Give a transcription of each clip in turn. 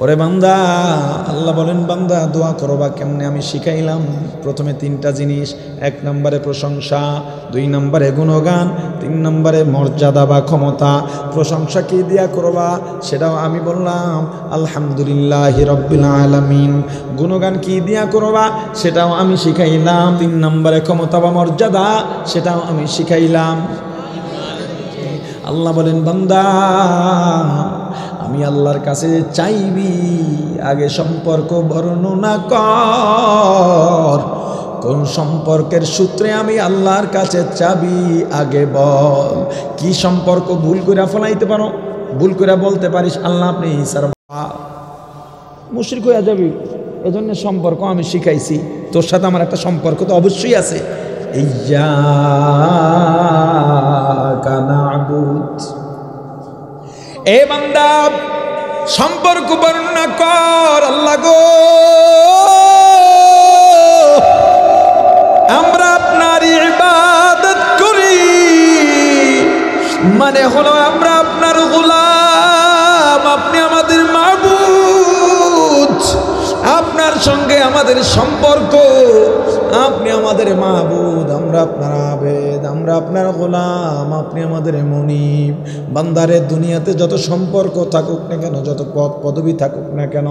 ওরে বান্দা, আল্লাহ বলেন বান্দা দোয়া করবা কেমনে আমি শিখাইলাম। প্রথমে 3টা জিনিস, 1 নম্বরে প্রশংসা, 2 নম্বরে গুণগান, 3 নম্বরে মর্যাদা বা ক্ষমতা। প্রশংসা কি দিয়া করবা সেটাও আমি বললাম, আলহামদুলিল্লাহি রাব্বিল আলামিন। গুণগান কি দিয়া করবা সেটাও আমি শিখাইলাম। 3 নম্বরে ক্ষমতা বা মর্যাদা সেটাও আমি শিখাইলাম। আল্লাহ বলেন বান্দা আমি আল্লাহর কাছে চাইবি, আগে সম্পর্ক বর্ণনা কর। কোন সম্পর্কের সূত্রে আমি আল্লাহর কাছে চাবি আগে বল। কি সম্পর্ক ভুল করে ফলাইতে পারো, ভুল করে বলতে পারিস আল্লাহ আপনি ঈসার বাবা, মুশরিক হয়ে যাবি। এজন্য সম্পর্ক আমি শিখাইছি। তোর সাথে আমার একটা সম্পর্ক তো অবশ্যই আছে। ইয়্যাকা না'বুদ। এ বান্দা সম্পর্ক বর্ণনা কর। আল্লাহ গো আমরা আপনার ইবাদত করি, মানে হলো আমরা আপনার গোলাম, আপনি আমাদের মাবুদ। আপনার সঙ্গে আমাদের সম্পর্ক, আপনি আমাদের মাহবুদ, আমরা আপনার আবেদ, আমরা আপনার গোলাম, আপনি আমাদের মুনিব। বান্দারে দুনিয়াতে যত সম্পর্ক থাকুক না কেন, যত পদ পদবি থাকুক না কেন,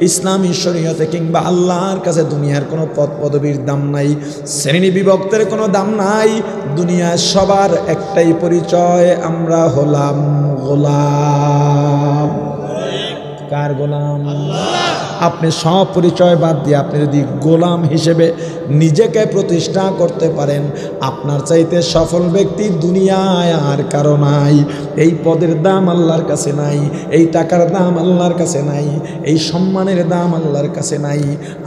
ইসলামী শরীয়তে কিংবা আল্লাহর কাছে দুনিয়ার কোনো পদ পদবীর দাম নাই, শ্রেণী বিভক্তের কোনো দাম নাই। দুনিয়ার সবার একটাই পরিচয়, আমরা হলাম গোলাম। কার গোলাম? আপনি সব পরিচয় বাদ দিয়ে আপনি যদি গোলাম হিসেবে নিজেকে প্রতিষ্ঠা করতে পারেন, আপনার চাইতে সফল ব্যক্তি দুনিয়ায় আর কারো নাই। এই পদের দাম আল্লাহর কাছে নাই, এই টাকার দাম আল্লাহর কাছে নাই, এই সম্মানের দাম আল্লাহর কাছে নাই।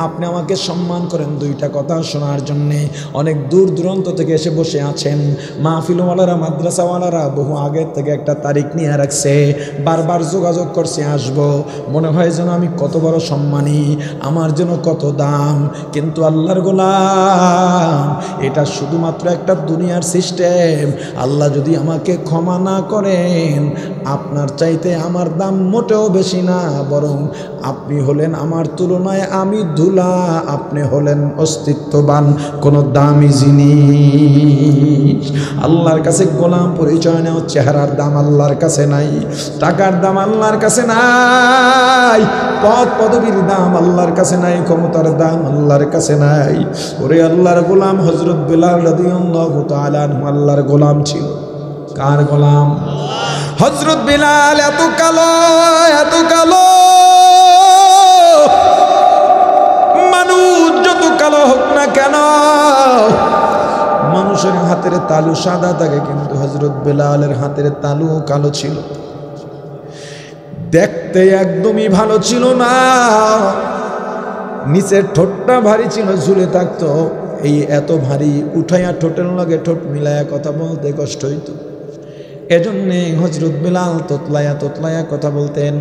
আপনি আমাকে সম্মান করেন 2টা কথা শোনার জন্যে। অনেক দূর দূরান্ত থেকে এসে বসে আছেন, মাহফিলওয়ালারা মাদ্রাসাওয়ালারা বহু আগের থেকে একটা তারিখ নিয়ে রাখছে, বারবার যোগাযোগ করছে আসবো। মনে হয় যেন আমি কত বড় সম্মানী, আমার জন্য কত দাম। কিন্তু আল্লাহর গোলাম, এটা শুধুমাত্র একটা দুনিয়ার সিস্টেম। আল্লাহ যদি আমাকে ক্ষমা না করেন, আপনার চাইতে আমার দাম মোটেও বেশি না, বরং আপনি হলেন আমার তুলনায় আমি ধুলা, আপনি হলেন অস্তিত্ববান কোনো দামি জিনিস। আল্লাহর কাছে গোলাম পরিচয় নেওয়া, চেহারার দাম আল্লাহর কাছে নাই, টাকার দাম আল্লাহর কাছে নাই, পদ পদবীর দাম আল্লাহর কাছে নাই, ক্ষমতার দাম আল্লাহর কাছে নাই। ওরে আল্লাহর গোলাম হযরত বেলাল রাদিয়াল্লাহু তাআলা আনহু আল্লাহর গোলাম ছিল। কার গোলাম? হযরত বেলাল এত কালো, এত কালো, মানুষ যত কালো হোক না কেন, মানুষের হাতের তালু সাদা থাকে, কিন্তু হযরত বেলালের হাতের তালু কালো ছিল। দেখতে একদমই ভালো ছিল না, নিচের ঠোঁটটা ভারী ছিল, ঝুলে থাকতো। এই এত ভারী, উঠাইয়া ঠোঁটের লগে ঠোঁট মিলাইয়া কথা বলতে কষ্ট হইত। এজন্যে হযরত বেলাল তোতলায়া তোতলায়া কথা বলতেন।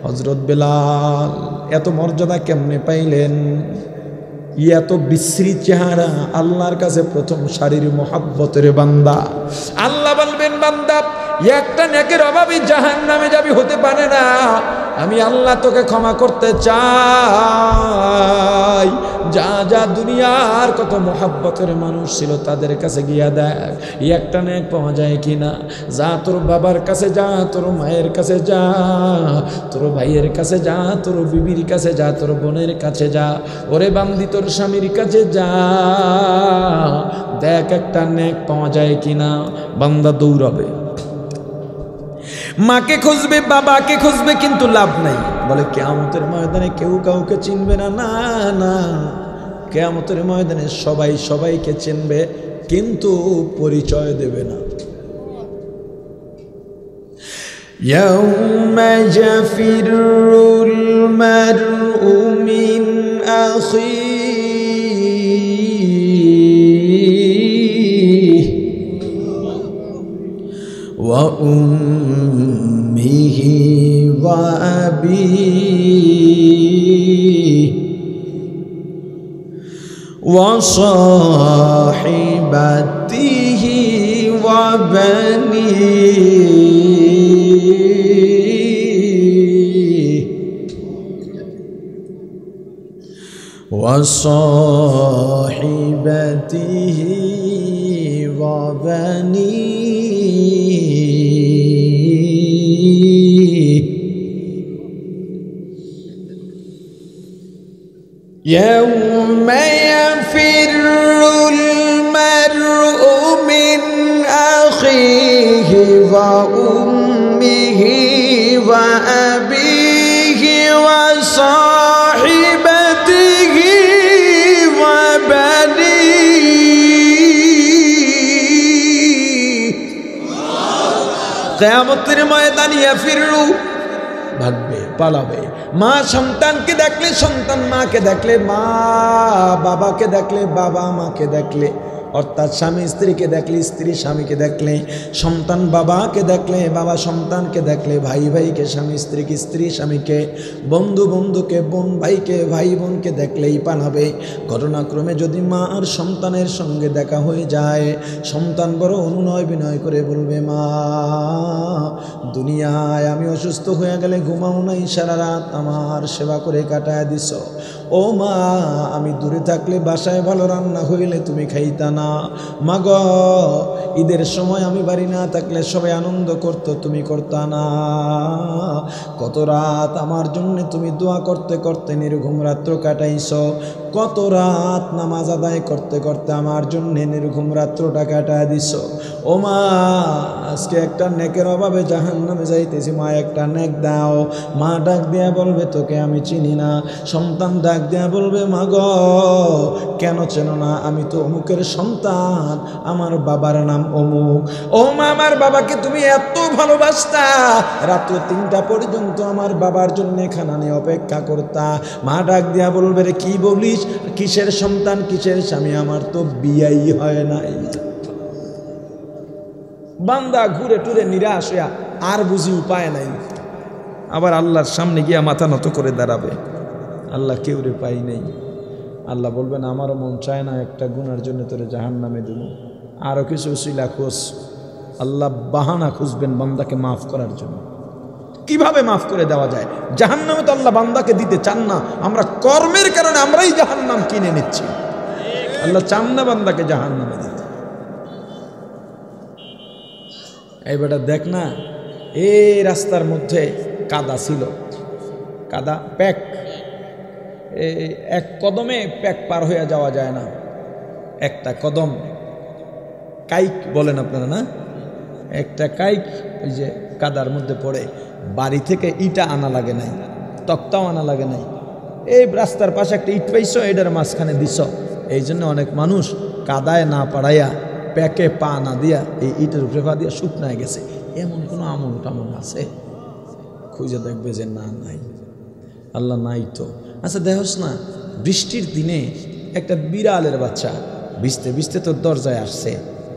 হযরত বেলাল এত মর্যাদা কেমনে পাইলেন? এত বিশ্রী চেহারা, আল্লাহর কাছে প্রথম সারির মোহাব্বতের বান্দা। আল্লাহ বলবেন বান্দা একটা নেকের অভাবে জাহান্নামে যাবি, হতে পারে না। আমি আল্লাহ তোকে ক্ষমা করতে চাই। যা যা দুনিয়ার কত মোহাব্বতের মানুষ ছিল তাদের কাছে গিয়া দেখ একটা নেক পাওয়া যায় কিনা। যা তোর বাবার কাছে যা, তোর মায়ের কাছে যা, তোর ভাইয়ের কাছে যা, তোর বিবির কাছে যা, তোর বোনের কাছে যা, ওরে বান্দি তোর স্বামীর কাছে যা, দেখ একটা নেক পাওয়া যায় কিনা। বান্দা দৌড়াবে, মাকে খুঁজবে, বাবাকে খুঁজবে, কিন্তু লাভ নাই। বলে কিয়ামতের ময়দানে কেউ কাউকে চিনবে না। না না, কিয়ামতের ময়দানে সবাই সবাইকে চিনবে, কিন্তু পরিচয় দেবে না। ইয়াউমা ইয়াফিরুল মারউ মিন আখিহি ওয়া উম্মিহি ওয়া আবিহি ওয়া সাহিবাতিহি ওয়া বানিহি وصاحبته وبنيه يوم يفر المرء من أخيه وأمه وأبيه وصاحبته وبنيه কিয়ামতের ময়দানে ইয়াফিরু ভাগবে পালাবে মা সন্তানকে দেখলে সন্তান মাকে দেখলে মা বাবাকে দেখলে বাবা মাকে দেখলে অর্থাৎ স্বামী স্ত্রীকে দেখলে স্ত্রী স্বামীকে দেখলে সন্তান বাবাকে দেখলে বাবা সন্তানকে দেখলে ভাই ভাইকে স্বামী স্ত্রীকে স্ত্রী স্বামীকে বন্ধু বন্ধুকে বোন ভাইকে ভাই বোনকে দেখলেই পালাবে ঘটনাক্রমে যদি মা আর সন্তানের সঙ্গে দেখা হয়ে যায় সন্তান বড় অনুনয় বিনয় করে বলবে মা দুনিয়ায় আমি অসুস্থ হয়ে গেলে ঘুমাও নাই সারা রাত আমার সেবা করে কাটায় দিছ ও মা আমি দূরে থাকলে বাসায় ভালো রান্না হইলে তুমি খাইতা না মা গো ঈদের সময় আমি বাড়ি না থাকলে সবাই আনন্দ করতো তুমি করতা না কত রাত আমার জন্য তুমি দোয়া করতে করতে নির্ঘুম রাত্র কাটাইছ কত রাত নামাজ আদায় করতে করতে আমার জন্য নির্ঘুম রাত্রটা কাটায় দিছ ও মা আজকে একটা নেকের অভাবে জাহান্নামে যাইতেছি মা একটা নেক দাও মা ডাক দিয়া বলবে তোকে আমি চিনি না সন্তান ডাক দিয়া বলবে মা গো কেন চেনো না আমি তো অমুকের সন্তান আমার বাবার নাম অমুক ও মা আমার বাবাকে তুমি এত ভালোবাসতা রাত 3টা পর্যন্ত আমার বাবার জন্য খানা নিয়ে অপেক্ষা করতা মা ডাক দিয়া বলবে রে কি বলিস কিসের সন্তান কিসের স্বামী আমার তো বিয়াই হয় নাই বান্দা ঘুরে টুরে নিরাশ হইয়া আর বুঝি উপায় নাই আবার আল্লাহর সামনে গিয়া মাথা নত করে দাঁড়াবে আল্লাহ কেউ রে পাই নেই আল্লাহ বলবেন আমারও মন চায় না একটা গুনার জন্য তোরে জাহান্নামে দেব আরও কিছু উসিলা খোঁজ আল্লাহ বাহানা খুঁজবেন বান্দাকে মাফ করার জন্য কিভাবে মাফ করে দেওয়া যায় জাহান্নামে তো আল্লাহ বান্দাকে দিতে চান না আমরা কর্মের কারণে আমরাই জাহান্নাম কিনে নিচ্ছি আল্লাহ চান না বান্দাকে জাহান্নামে দিতে এই বেটা দেখ না এই রাস্তার মধ্যে কাদা ছিল কাদা প্যাক এক কদমে প্যাক পার হয়ে যাওয়া যায় না একটা কদম কাইক বলেন আপনারা না একটা কাইক ওই যে কাদার মধ্যে পড়ে বাড়ি থেকে ইটা আনা লাগে নাই তক্তাও আনা লাগে নাই এই রাস্তার পাশে একটা ইট পাইছ এটার মাঝখানে দিছ এই জন্য অনেক মানুষ কাদায় না পাড়াইয়া প্যাকে পা না দিয়া এই ইটের উপরে পা দিয়া শুকনায় গেছে এমন কোনো আমল টামল আছে খুঁজে দেখবে যে না নাই আল্লাহ নাই তো আচ্ছা দেখোস না বৃষ্টির দিনে একটা বিড়ালের বাচ্চা ভিজতে ভিজতে তোর দরজায় আসছে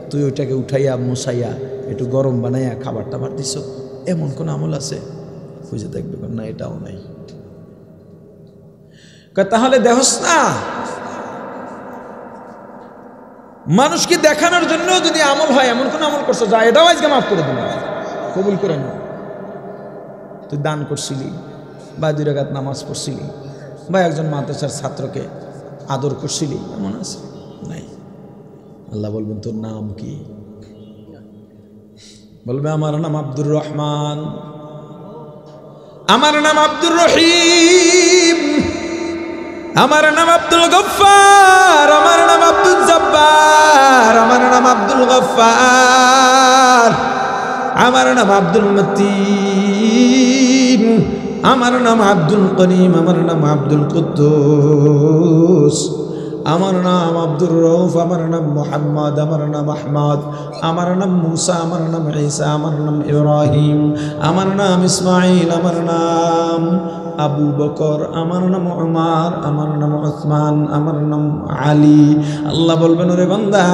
তুই ওইটাকে উঠাইয়া মশাইয়া একটু গরম বানাইয়া খাবার টাবার দিছ এমন কোন আমল আছে খুঁজে দেখবে না এটাও নাই তাহলে দেখোস না মানুষকে দেখানোর জন্য যদি আমল হয় এমন কোন আমল করছো যা এটাও আজকে মাফ করে দিল কবুল করে না তুই দান করছিলি বা 2 রাকাত নামাজ পড়ছিলি বা একজন মাদ্রাসার ছাত্রকে আদর করছিলি এমন আছে নাই আল্লাহ বলবেন তোর নাম কি বলবে আমার নাম আব্দুর রহমান আমার নাম আব্দুর রহিম আমার নাম আব্দুল গফফার আমার নাম আব্দুল জব্বার আমার নাম আব্দুল গফফার আমার নাম আব্দুল মতিন আমার নাম আব্দুল করিম আমার নাম আব্দুল কুদ্দুস আমার নাম আব্দুর রউফ আমার নাম মুহাম্মদ আমার নাম আহমদ আমার নাম মুসা আমার নাম ঈসা আমার নাম ইব্রাহিম আমার নাম ইসমাইল আমার নাম আবু বকর আমার নাম উমর আমার নাম উসমান আমার নাম আলী আল্লাহ বলবেন ওরে বান্দা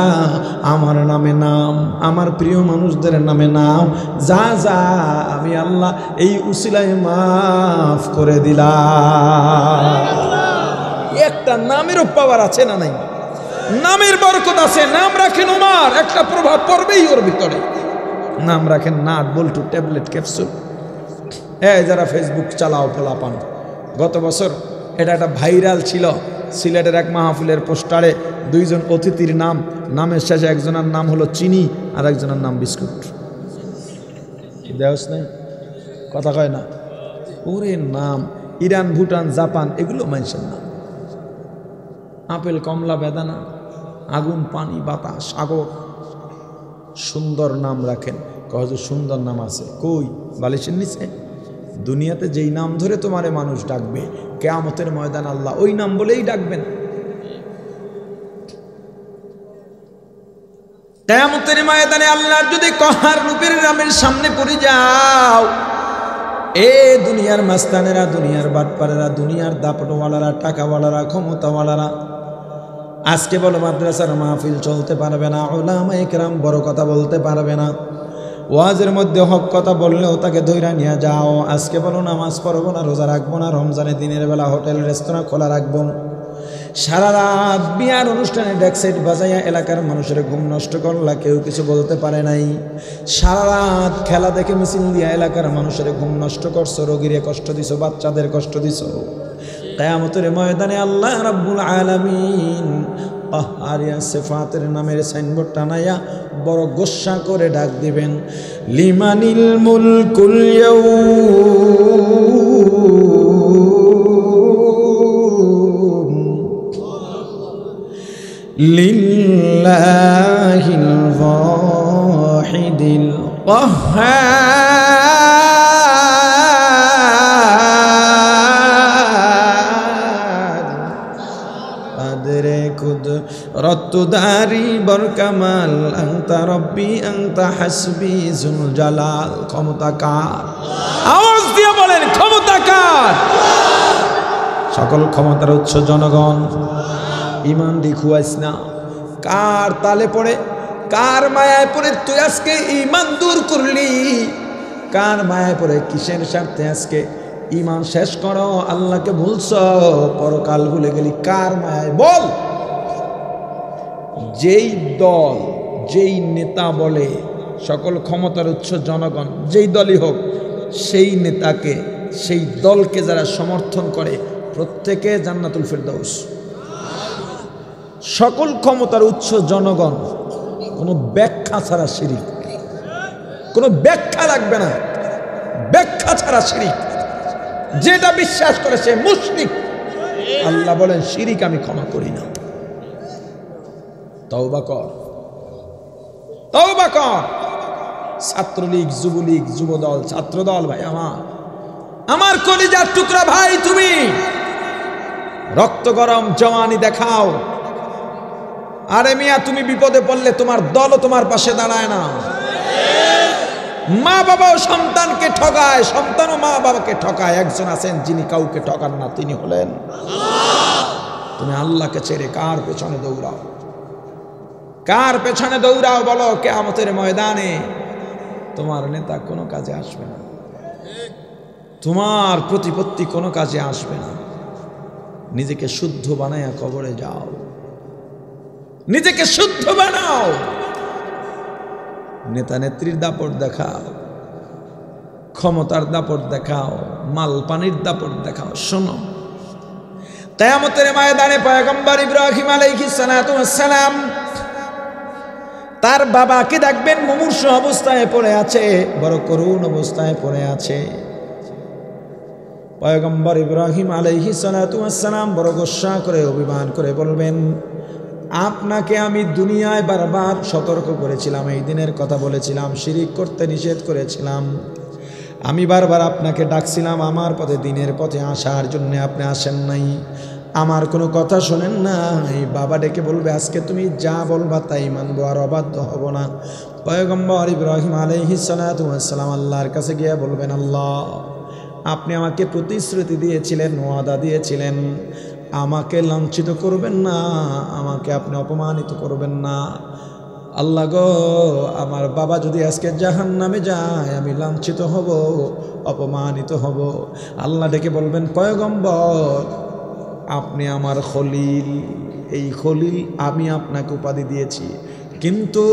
আমার নামে নাম আমার প্রিয় মানুষদের নামে নাম যা যা আমি আল্লাহ এই উসিলায় মাফ করে দিলাম একটা নামেরও পাওয়ার আছে না নাই নামের বরকত আছে নাম রাখেন উমর একটা প্রভাব পড়বেই ওর ভিতরে নাম রাখেন নাট বল্টু ট্যাবলেট ক্যাপসুল যারা ফেসবুক চালাও পোলাপান গত বছর এটা একটা ভাইরাল ছিল সিলেটের এক মাহফিলের পোস্টারে দুইজন অতিথির নামের শেষে একজনের নাম হলো চিনি আর একজনের নাম বিস্কুট। দেওস নাই, কথা কয় না। ওরে নাম ইরান, ভুটান, জাপান এগুলো মানুষের নাম। আপেল, কমলা, বেদানা, আগুন, পানি, বাতাস, সাগর, সুন্দর নাম রাখেন। কয় যে সুন্দর নাম আছে, কই? বালিশের নিচে। দুনিয়াতে যেই নাম ধরে তোমারে মানুষ ডাকবে, কিয়ামতের ময়দান আল্লাহ ওই নাম বলেই ডাকবেন। কিয়ামতের ময়দানে আল্লাহর যদি কহার রূপের নামের সামনে পড়ে যাও, এ দুনিয়ার মাস্তানেরা, দুনিয়ার বাটপারেরা, দুনিয়ার দাপটওয়ালারা, টাকাওয়ালারা, ক্ষমতাওয়ালারা, আজকে বলো মাদ্রাসার মাহফিল চলতে পারবে না, উলামায়ে কেরাম বড় কথা বলতে পারবে না, ওয়াজের মধ্যে হক কথা বললেও তাকে ধইরা নিয়ে যাও। আজকে বলো নামাজ পড়বো না, রোজা রাখবো না, রমজানে দিনের বেলা হোটেল রেস্তোরাঁ খোলা রাখবো, সারা রাত বিয়ার অনুষ্ঠানে ডেকসাইট বাজাইয়া এলাকার মানুষের ঘুম নষ্ট করলা, কেউ কিছু বলতে পারে নাই। সারা রাত খেলা দেখে মিছিল দিয়া এলাকার মানুষের ঘুম নষ্ট করছো, রোগীরে কষ্ট দিছো, বাচ্চাদের কষ্ট দিছো। কিয়ামতের ময়দানে আল্লাহ রাব্বুল আলামিন আরিয়া সিফাতের নামের সাইনবোর্ড টানাইয়া বড় গোসা করে ডাক দিবেন, লিমানিল মুলকুল ইয়াউম লিল্লাহিল ওয়াহিদিল কাহ্হার আদরে কুদরতদারি বরকামাল আনতা রব্বি আনতা হাসবি যুল জালাল। ক্ষমতা কার? আওয়াজ দিয়ে বলেন ক্ষমতা কার? সকল ক্ষমতার উৎস জনগণ। ইমান দিখুয়াইস না, কার তালে পড়ে, কার মায়ায় পড়ে তুই আজকে ইমান দূর করলি? কার মায়ায় পড়ে, কিসের স্বার্থে আজকে ইমান শেষ করো? আল্লাহকে ভুলছ, পরকাল ভুলে গেলি, কার মায়ায়? বল। যেই দল, যেই নেতা বলে সকল ক্ষমতার উৎস জনগণ, যেই দলই হোক, সেই নেতাকে, সেই দলকে যারা সমর্থন করে প্রত্যেকে জান্নাতুল ফেরদাউস। সকল ক্ষমতার উৎস জনগণ, কোনো ব্যাখ্যা ছাড়া শিরিক, কোনো ব্যাখ্যা লাগবে না, ব্যাখ্যা ছাড়া শিরিক। যেটা বিশ্বাস করে সে মুশরিক। আল্লাহ বলেন শিরিক আমি ক্ষমা করি না। তওবা কর, তওবা কর। ছাত্রলীগ, যুবলীগ, যুবদল, ছাত্রদল, ভাই আমার কলিজার টুকরা ভাই, তুমি রক্ত গরম জওয়ানি দেখাও, আরে মিয়া তুমি বিপদে পড়লে তোমার দলও তোমার পাশে দাঁড়ায় না। মা বাবাও সন্তানকে ঠকায়, সন্তানও মা বাবাকে ঠকায়। একজন আছেন যিনি কাউকে ঠকান না, তিনি হলেন আল্লাহ। তুমি আল্লাহকে ছেড়ে কার পেছনে দৌড়াও? কার পেছনে দৌড়াও বলো? কিয়ামতের ময়দানে তোমার নেতা কোনো কাজে আসবে না, তোমার প্রতিপত্তি কোনো কাজে আসবে না। নিজেকে শুদ্ধ বানায়া কবরে যাও, নিজেকে শুদ্ধ বানাও। নেতা নেত্রীর দাপট দেখাও, ক্ষমতার দাপট দেখাও, মাল পানির দাপট দেখাও। শোনো, কিয়ামতের ময়দানে পয়গম্বর ইব্রাহিম আলাইহিস সালাতু ওয়াস সালাম তার বাবাকে দেখবেন মুমূর্ষু অবস্থায় পড়ে আছে, বড় করুণ অবস্থায় পড়ে আছে। পয়গম্বর ইব্রাহিম আলাইহিস সালাতু ওয়াস সালাম বড় গোসা করে, অভিমান করে বলবেন, আপনাকে আমি দুনিয়ায় বারবার সতর্ক করেছিলাম, এই দিনের কথা বলেছিলাম, শিরিক করতে নিষেধ করেছিলাম, আমি বারবার আপনাকে ডাকছিলাম আমার পথে, দিনের পথে আসার জন্য, আপনি আসেন নাই, আমার কোনো কথা শোনেন না। এই বাবা ডেকে বলবে, আজকে তুমি যা বলবা তাই মানবো, আর অবাধ্য হব না। পয়গম্বর ইব্রাহিম আলাইহিস সালাতু ওয়াস সালাম আল্লাহর কাছে গিয়ে বলবেন, আল্লাহ আপনি আমাকে প্রতিশ্রুতি দিয়েছিলেন, ওয়াদা দিয়েছিলেন, আমাকে লাঞ্ছিত করবেন না, আমাকে আপনি অপমানিত করবেন না। আল্লাহ গো, আমার বাবা যদি আজকে জাহান্নামে যায়, আমি লাঞ্ছিত হব, অপমানিত হব। আল্লাহ ডেকে বলবেন, পয়গম্বর আপনি আমার খলিল, এই খলিল আমি আপনাকে উপাধি দিয়েছি, কিন্তু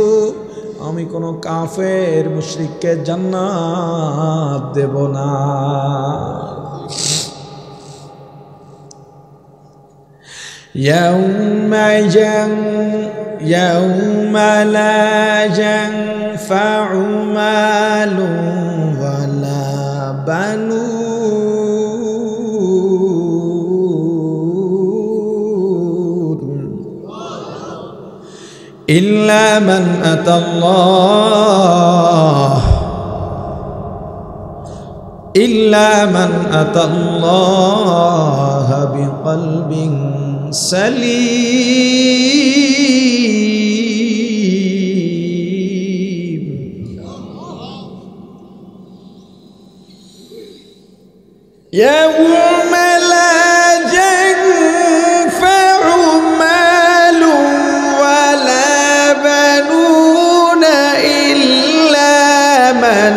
আমি কোনো কাফের মুশরিককে জান্নাত দেব না। ইয়াউমা লা ইয়ানফাউ মালুন ওয়ালা বানুন ইল্লা মান আতাল্লাহ বিকলবিন সালিম। ইয়াউমা লা ইয়ানফাউ মালুন ওয়ালা বানুনা ইল্লা মান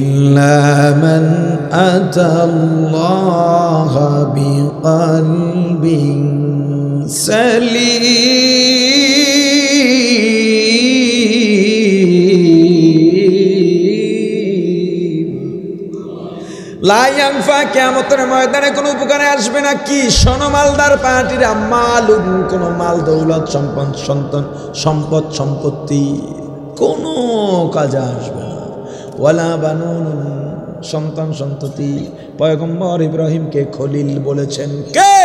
إلا من أتى الله بقلب سليم لا ينفع কিয়ামতের ময়দানে কোনো উপকারে আসবে না কি শোনো মালদার পার্টির মালুন কোনো মাল দৌলত সম্পদ সম্পত্তি কোনো কাজে আসবে না ওয়ালা বানুন সন্তান সন্ততি। পয়গম্বর ইব্রাহিমকে খলিল বলেছেন কে?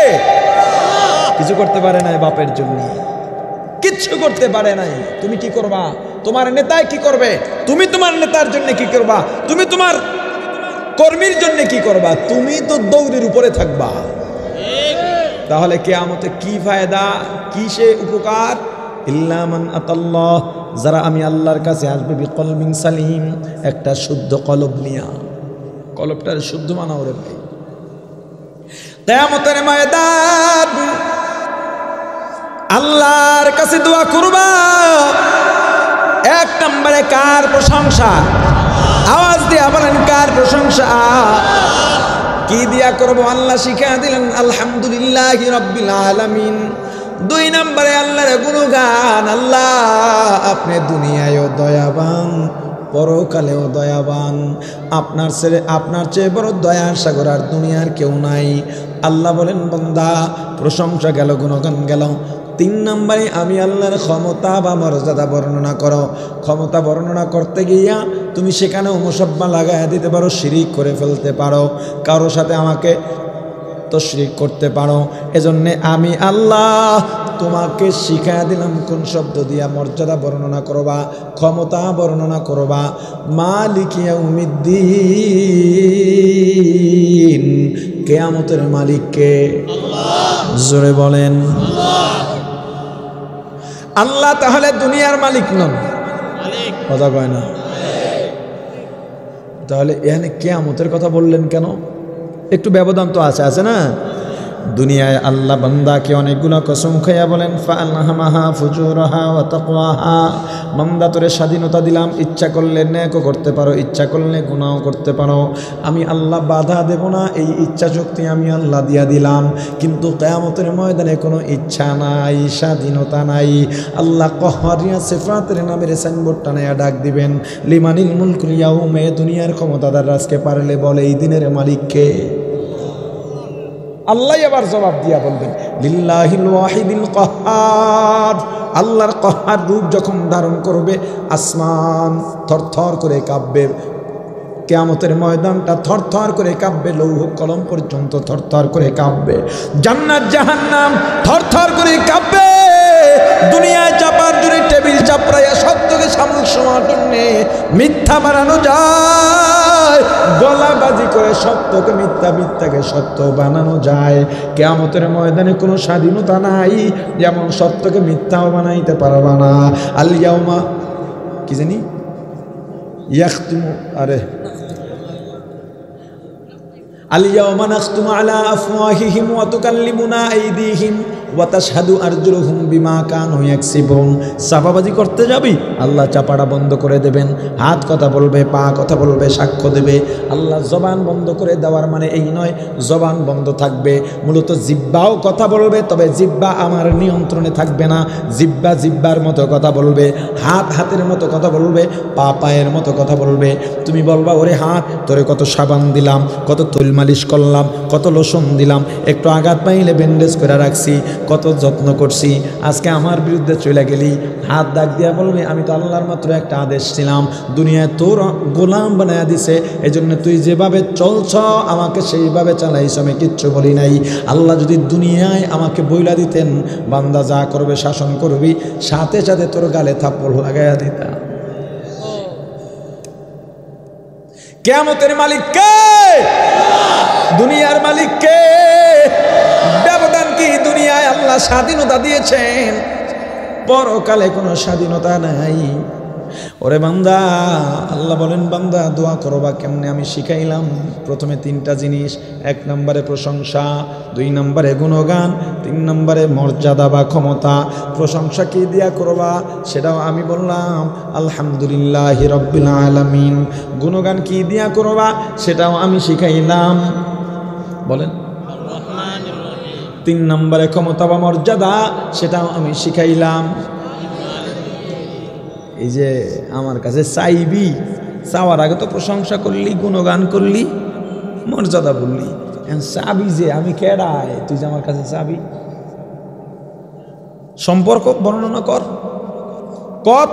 কিছু করতে পারে নাই বাপের জন্য, কিচ্ছু করতে পারে নাই। তুমি কি করবা? তোমার নেতায় কি করবে? তুমি তোমার নেতার জন্য কি করবা? তুমি তোমার কর্মীর জন্য কি করবা? তুমি তো দৌড়ের উপরে থাকবা। তাহলে কিয়ামতে কি ফায়দা, কি সে উপকার? ইল্লা মান আতাল্লাহ, যারা আমি আল্লাহর কাছে আসবে বিকলবিন সালিম, একটা শুদ্ধ কলব নিয়া। কলবটার শুদ্ধ বানাও রে ভাই। কিয়ামতের ময়দান আল্লাহর কাছে দোয়া করবা। এক নম্বরে কার প্রশংসা? আওয়াজ দিয়া বলেন কার প্রশংসা? কি দিয়া করবো? আল্লাহ শিখা দিলেন আলহামদুলিল্লাহি রাব্বিল আলামিন। দুই নম্বরে আল্লাহর গুণগান। আল্লাহ আপনি দুনিয়ায়ও দয়াবান, পরকালেও দয়াবান। আপনার চেয়ে বড় দয়ার সাগর আর দুনিয়ার কেউ নাই। আল্লাহ বলেন বান্দা প্রশংসা গেল, গুণগান গেল। তিন নম্বরে আমি আল্লাহর ক্ষমতা বা মর্যাদা বর্ণনা করো। ক্ষমতা বর্ণনা করতে গিয়া তুমি সেখানেও মুসাব্বা লাগাইয়া দিতে পারো, শিরিক করে ফেলতে পারো, কারোর সাথে আমাকে তশরিক করতে পারো। এজন্যে আমি আল্লাহ তোমাকে শিখাইয়া দিলাম কোন শব্দ দিয়া মর্যাদা বর্ণনা করবা, ক্ষমতা বর্ণনা করবা। মালিক ইয়াউমিদ্দিন, কিয়ামতের মালিক কে? জোরে বলেন আল্লাহ। তাহলে দুনিয়ার মালিক নন, কথা কয় না। তাহলে এখানে কিয়ামতের কথা বললেন কেন? একটু ব্যবধান তো আছে না? দুনিয়ায় আল্লাহ বান্দাকে অনেকগুলো কসম খাইয়া বলেন ফাআলহামাহা ফুজুরাহা ওয়া তাকওয়াহা, বান্দা তোরে স্বাধীনতা দিলাম, ইচ্ছা করলে নেকও করতে পারো, ইচ্ছা করলে গুনাহও করতে পারো। আমি আল্লাহ বাধা দেব না, এই ইচ্ছা শক্তি আমি আল্লাহ দিয়া দিলাম। কিন্তু কিয়ামতের ময়দানে কোনো ইচ্ছা নাই, স্বাধীনতা নাই। আল্লাহ কহরিয়া সিফাতের নামের সাইনবোর্ড টানায়া ডাক দিবেন লিমানিল মুলকুল ইয়াউমে, দুনিয়ার ক্ষমতাদার আজকে পারলে বলে এই দিনের মালিক কে? আল্লাহ আবার জবাব দিয়া বলবেন লিল্লাহিল ওয়াহিদিল কাহ্হার। আল্লাহর কাহ্হার রূপ যখন ধারণ করবে আসমান থরথর করে কাঁপবে, কিয়ামতের ময়দানটা থরথর করে কাঁপবে, লৌহ কলম পর্যন্ত থরথর করে কাঁপবে, জান্নাত জাহান্নাম থরথর করে কাঁপবে। দুনিয়ায় চাপার জন্য টেবিল চাপড়াইয়া সত্যকে সাময়িক সময়ের জন্য মিথ্যা বানানো যায়, গলাবাজি করে সত্যকে মিথ্যা, মিথ্যাকে সত্য বানানো যায়। কিয়ামতের ময়দানে কোনো স্বাধীনতা নাই, যেমন সত্যকে মিথ্যাও বানাইতে পারবা না। আল ইয়াউমা কি জানি ইয়াখতিমু, আরে আল ইয়াউমা নাখতিমু আলা আফওয়াহিহিম ওয়া তুকাল্লিমুনা আইদিহিম ওয়া তাশহাদু আরজুলুহুম বিমা কানু ইয়াকসিবুন। চাপাবাজি করতে যাবি, আল্লাহ চাপাটা বন্ধ করে দেবেন। হাত কথা বলবে, পা কথা বলবে, সাক্ষ্য দেবে। আল্লাহ জবান বন্ধ করে দেওয়ার মানে এই নয় জবান বন্ধ থাকবে, মূলত জিহ্বাও কথা বলবে, তবে জিহ্বা আমার নিয়ন্ত্রণে থাকবে না। জিহ্বা জিহ্বার মতো কথা বলবে, হাত হাতের মতো কথা বলবে, পা পায়ের মতো কথা বলবে। তুমি বলবা, ওরে হাত, তোরে কত সাবান দিলাম, কত তৈল মালিশ করলাম, কত লোশন দিলাম, একটু আঘাত পাইলে ব্যান্ডেজ করে রাখছি, কত যত্ন করছি, আজকে আমার বিরুদ্ধে চলে গেলি। হাত ডাক দিয়া বলবে, আমি তো আল্লাহর মাত্র একটা আদেশ ছিলাম, দুনিয়ায় তোর গোলাম বানায়া দিছে, এই জন্য তুই যেভাবে চলছ আমাকে সেইভাবে চালাইছ, আমি কিচ্ছু বলি নাই। আল্লাহ যদি দুনিয়ায় আমাকে বইলা দিতেন, বান্দা যা করবে শাসন করবি, সাথে সাথে তোর গালে থাপ্পড় লাগাইয়া দিতাম। কিয়ামতের মালিক কে? দুনিয়ার মালিক কে? ব্যবধান কি? দুনিয়ায় আল্লাহ স্বাধীনতা দিয়েছেন, পরকালে কোনো স্বাধীনতা নাই। ওরে বান্দা, আল্লাহ বলেন বান্দা দোয়া করবা কেমনে আমি শিখাইলাম। প্রথমে 3টা জিনিস, 1 নম্বরে প্রশংসা, 2 নম্বরে গুণগান, 3 নম্বরে মর্যাদা বা ক্ষমতা। প্রশংসা কি দিয়া করবা সেটাও আমি বললাম, আলহামদুলিল্লাহি রাব্বিল আলামিন। গুণগান কি দিয়া করবা সেটাও আমি শিখাইলাম, বলেন। 3 নম্বরে ক্ষমতা বা মর্যাদা, সেটাও আমি শিখাইলাম। এই যে আমার কাছে চাইবি, চাওয়ার আগে তো প্রশংসা করলি, গুণগান করলি, মর্যাদা বললি, চাবি যে আমি কেডায় তুই যে আমার কাছে চাবি? সম্পর্ক বর্ণনা কর,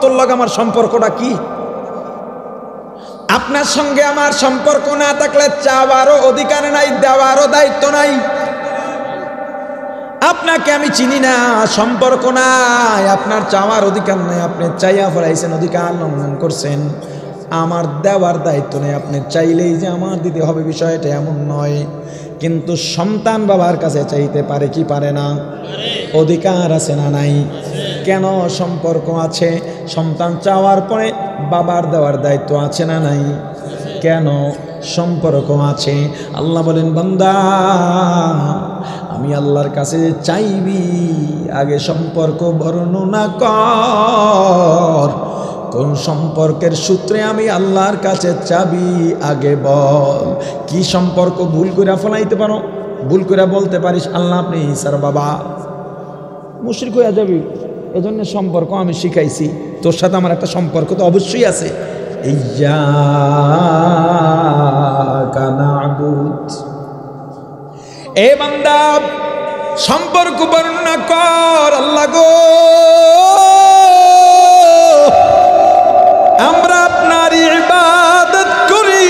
তোর লগে আমার সম্পর্কটা কি? আপনার সঙ্গে আমার সম্পর্ক না থাকলে চাওয়ারও অধিকার নাই, দেওয়ারও দায়িত্ব নাই। আপনাকে আমি চিনি না, সম্পর্ক নাই, আপনার চাওয়ার অধিকার নাই, আপনি চাইয়া ফেলাইছেন, অধিকার লঙ্ঘন করছেন। আমার দেওয়ার দায়িত্ব নেই, আপনি চাইলেই যে আমার দিতে হবে বিষয়টা এমন নয়। কিন্তু সন্তান বাবার কাছে চাইতে পারে কি পারে না? অধিকার আছে না নাই? কেন? সম্পর্ক আছে। সন্তান চাওয়ার পরে বাবার দেওয়ার দায়িত্ব আছে না নাই? কেন? সম্পর্ক আছে। আল্লাহ বলেন বান্দা আমি আল্লাহর কাছে চাইবি, আগে সম্পর্ক বর্ণনা কর। কোন সম্পর্কের সূত্রে আমি আল্লাহর কাছে চাবি আগে বল। কি সম্পর্ক ভুল করে ফলাইতে পারো, ভুল করে বলতে পারিস আল্লাহ আপনি স্যার বাবা, মুশরিক হয়ে যাবি। এজন্য সম্পর্ক আমি শিখাইছি, তোর সাথে আমার একটা সম্পর্ক তো অবশ্যই আছে। ইয়্যাকা না'বুদ, এ বান্দা সম্পর্ক বর্ণনা কর। আল্লাহ গো, আমরা আপনার ইবাদত করি,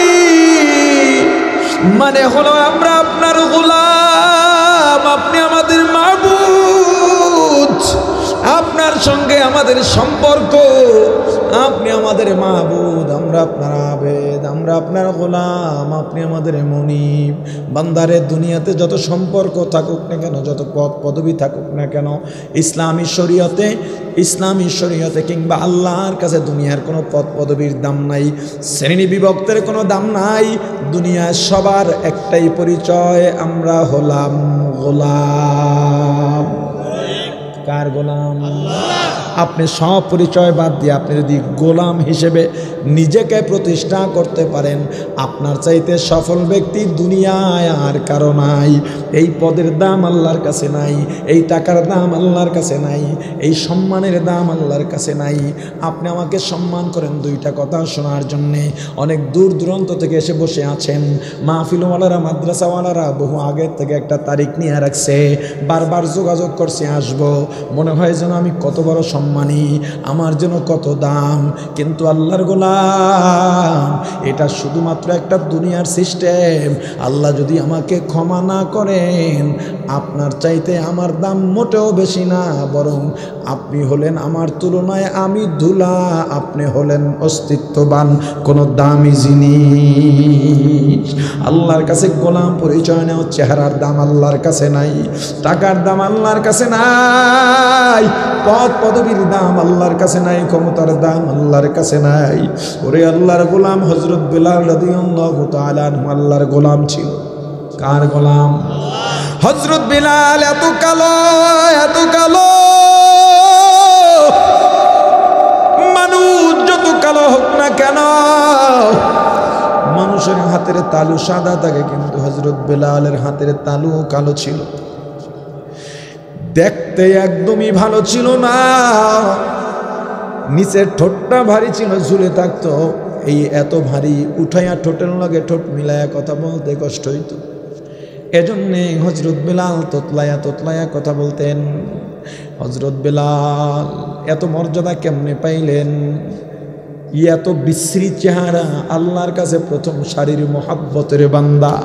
মানে হলো আমরা আপনার গোলাম, আপনি আমাদের মাবুদ, আপনার সঙ্গে আমাদের সম্পর্ক, আপনি আমাদের মাবুদ, আমরা আপনার আবেদ, আমরা আপনার গোলাম, আপনি আমাদের মুনিব। বান্দারে দুনিয়াতে যত সম্পর্ক থাকুক না কেন, যত পদ পদবি থাকুক না কেন, ইসলামী শরীয়তে কিংবা আল্লাহর কাছে দুনিয়ার কোনো পদ পদবীর দাম নাই, শ্রেণী বিভক্তের কোনো দাম নাই। দুনিয়ায় সবার একটাই পরিচয়, আমরা হলাম গোলাম। কার গোলাম? আপনি সব পরিচয় বাদ দিয়ে আপনি যদি গোলাম হিসেবে নিজেকে প্রতিষ্ঠা করতে পারেন, আপনার চাইতে সফল ব্যক্তি দুনিয়ায় আর কারো নাই। এই পদের দাম আল্লাহর কাছে নাই, এই টাকার দাম আল্লাহর কাছে নাই, এই সম্মানের দাম আল্লাহর কাছে নাই। আপনি আমাকে সম্মান করেন 2টা কথা শোনার জন্যে, অনেক দূর দূরান্ত থেকে এসে বসে আছেন। মাহফিলওয়ালারা, মাদ্রাসাওয়ালারা বহু আগের থেকে একটা তারিখ নিয়ে রাখছে, বারবার যোগাযোগ করছে আসবো। মনে হয় যেন আমি কত বড় সম্মানী, আমার জন্য কত দাম। কিন্তু আল্লাহর গোলাম, এটা শুধুমাত্র একটা দুনিয়ার সিস্টেম। আল্লাহ যদি আমাকে ক্ষমা না করেন, আপনার চাইতে আমার দাম মোটেও বেশি না, বরং আপনি হলেন আমার তুলনায় আমি ধুলা, আপনি হলেন অস্তিত্ববান কোনো দামি জিনিস। আল্লাহর কাছে গোলাম পরিচয় নেওয়া, চেহারার দাম আল্লাহর কাছে নাই, টাকার দাম আল্লাহর কাছে নাই, পদ পদবীর দাম আল্লাহর কাছে নাই, ক্ষমতার দাম আল্লাহর কাছে নাই। ওরে আল্লাহর গোলাম হযরত বেলাল রাদিয়াল্লাহু তাআলা আনহু আল্লাহর গোলাম ছিল। কার গোলাম? হযরত বিলাল এত কালো, এত কালো, মানুষ যত কালো হোক না কেন, মানুষের হাতের তালু সাদা থাকে, কিন্তু হযরত বিলালের হাতের তালু কালো ছিল। দেখতে একদমই ভালো ছিল না, নিচের ঠোঁটটা ভারী ছিল, ঝুলে থাকতো। এই এত ভারী, উঠাইয়া ঠোঁটের লগে ঠোঁট মিলাইয়া কথা বলতে কষ্ট হইত। এজন্যে হযরত বিলাল তোতলায়া তোতলায়া কথা বলতেন। হযরত বিলাল এত মর্যাদা কেমনে পাইলেন? এত বিশ্রী চেহারা, আল্লাহর কাছে প্রথম সারির মোহাব্বতের বান্দা।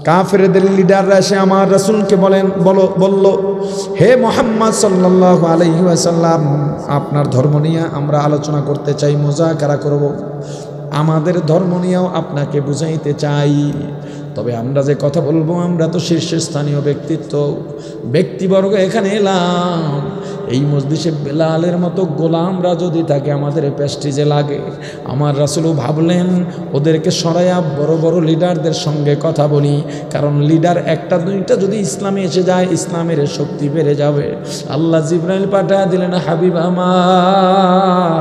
কাফেরদের লিডাররা এসে আমার রাসূলকে বলল, হে মুহাম্মদ সাল্লাল্লাহু আলাইহি ওয়াসাল্লাম, আপনার ধর্ম নিয়ে আমরা আলোচনা করতে চাই, মুযাকারা করব, আমাদের ধর্ম নিয়েও আপনাকে বুঝাইতে চাই। তবে আমরা যে কথা বলবো, আমরা তো শীর্ষস্থানীয় ব্যক্তিবর্গ এখানে এলাম। এই মজলিসে বেলালের মতো গোলামরা যদি থাকে, আমাদের প্রেস্টিজে লাগে। আমার রাসূলও ভাবলেন ওদেরকে সরাইয়া বড় বড় লিডারদের সঙ্গে কথা বলি, কারণ লিডার একটা দুইটা যদি ইসলামে এসে যায়, ইসলামের শক্তি বেড়ে যাবে। আল্লাহ জিবরাইল পাঠিয়ে দিলেন, হাবিব আমার,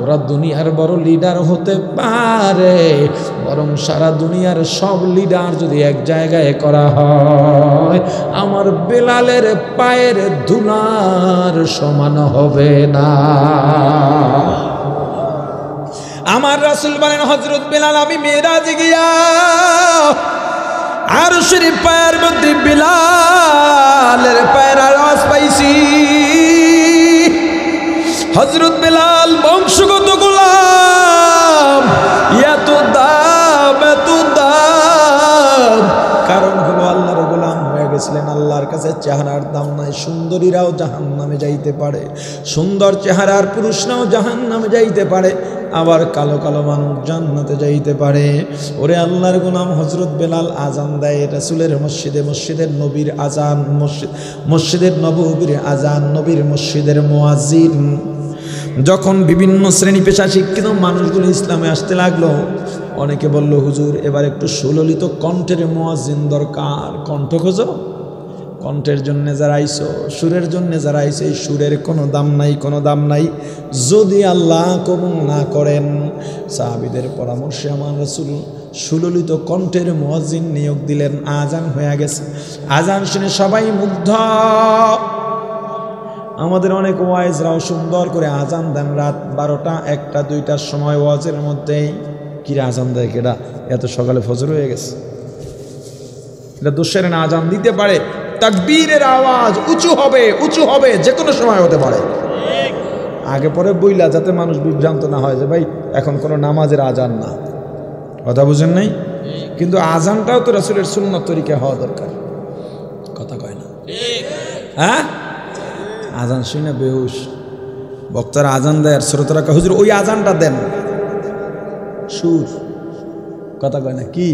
ওরা দুনিয়ার বড় লিডার হতে পারে, বরং সারা দুনিয়ার সব লিডার যদি এক জায়গায় করা হয়, আমার বেলালের পায়ের ধুলার সমান হবে না। আমার রাসূল বলেন, হযরত বেলাল, আমি মেরাজে গিয়া আরশের পায়ের মধ্যে বেলালের পায়ের আওয়াজ পাইছি। হযরত বেলাল বংশগত গোলাম, এত দাম, এত দাম, কারণ হলো আল্লাহর গোলাম হয়ে গেছিলেন। আল্লাহর কাছে চেহারার দাম নাই। সুন্দরীরাও জাহান্নামে যাইতে পারে, সুন্দর চেহারার পুরুষরাও জাহান্নামে যাইতে পারে, আবার কালো কালো মানুষ জান্নাতে যাইতে পারে। ওরে আল্লাহর গোলাম হযরত বেলাল আজান দেয় রাসূলের মসজিদে, মসজিদের নবীর আজান, মসজিদের নববীর আজান, নবীর মসজিদের মুয়াজ্জিন। যখন বিভিন্ন শ্রেণী পেশা শিক্ষিত মানুষগুলো ইসলামে আসতে লাগলো, অনেকে বলল, হুজুর এবার একটু সুললিত কণ্ঠের মুয়াজ্জিন দরকার। কণ্ঠ খোঁজো, কণ্ঠের জন্য যারা আইসো, সুরের জন্য যারা আইসো, এই সুরের কোনো দাম নাই, কোনো দাম নাই, যদি আল্লাহ কবুল না করেন। সাহাবীদের পরামর্শে আমার রাসূল সুললিত কণ্ঠের মুয়াজ্জিন নিয়োগ দিলেন। আজান হয়ে গেছে, আজান শুনে সবাই মুগ্ধ। আমাদের অনেক ওয়াইজরাও সুন্দর করে আজান দেন, রাত 12টা 1টা 2টার সময় ওয়াজের মধ্যেই। কিরা আজান দেয় কেডা? এত সকালে ফজর হয়ে গেছে, এটা দোষের না। আজান দিতে পারে, তাকবীরের আওয়াজ উঁচু হবে, উঁচু হবে, যে কোনো সময় হতে পারে। আগে পরে বইলা, যাতে মানুষ বিভ্রান্ত না হয় যে ভাই এখন কোনো নামাজের আজান না। কথা বুঝেন নাই? কিন্তু আজানটাও তো রাসূলের সুন্নাত তরিকা হওয়া দরকার। কথা কয় না? হ্যাঁ, আজান শুনে বেহুশ বক্তারা আজান দেয়, আর শ্রোতারা কয়, হুজুর ওই আজানটা দেন। সুর, কথা কয় না? কি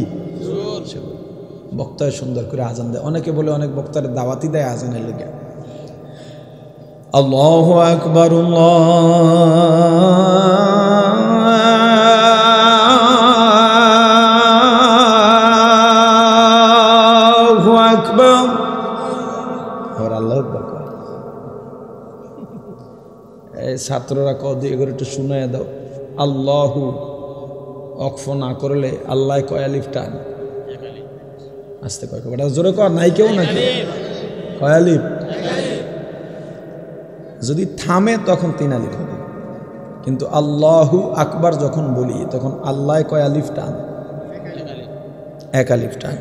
বক্তায় সুন্দর করে আজান দেয়। অনেকে বলে অনেক বক্তারে দাওয়াতি দেয় আজানের লেগে। আল্লাহু আকবার, আল্লাহু আকবার, আবার আল্লাহু আকবার। এই ছাত্ররা কদি এগুলো একটু শুনে দাও। আল্লাহু অক্ফ না করলে আল্লাহ কয় আলিফ টান, আসতে কয়, এটা জোরে কর, নাই কেউ নাকি কয় আলিফ। যদি থামে তখন 3 আলিফ হবে, কিন্তু আল্লাহু আকবার যখন বলি তখন আল্লাহ কয় আলিফ টান, 1 আলিফ টান।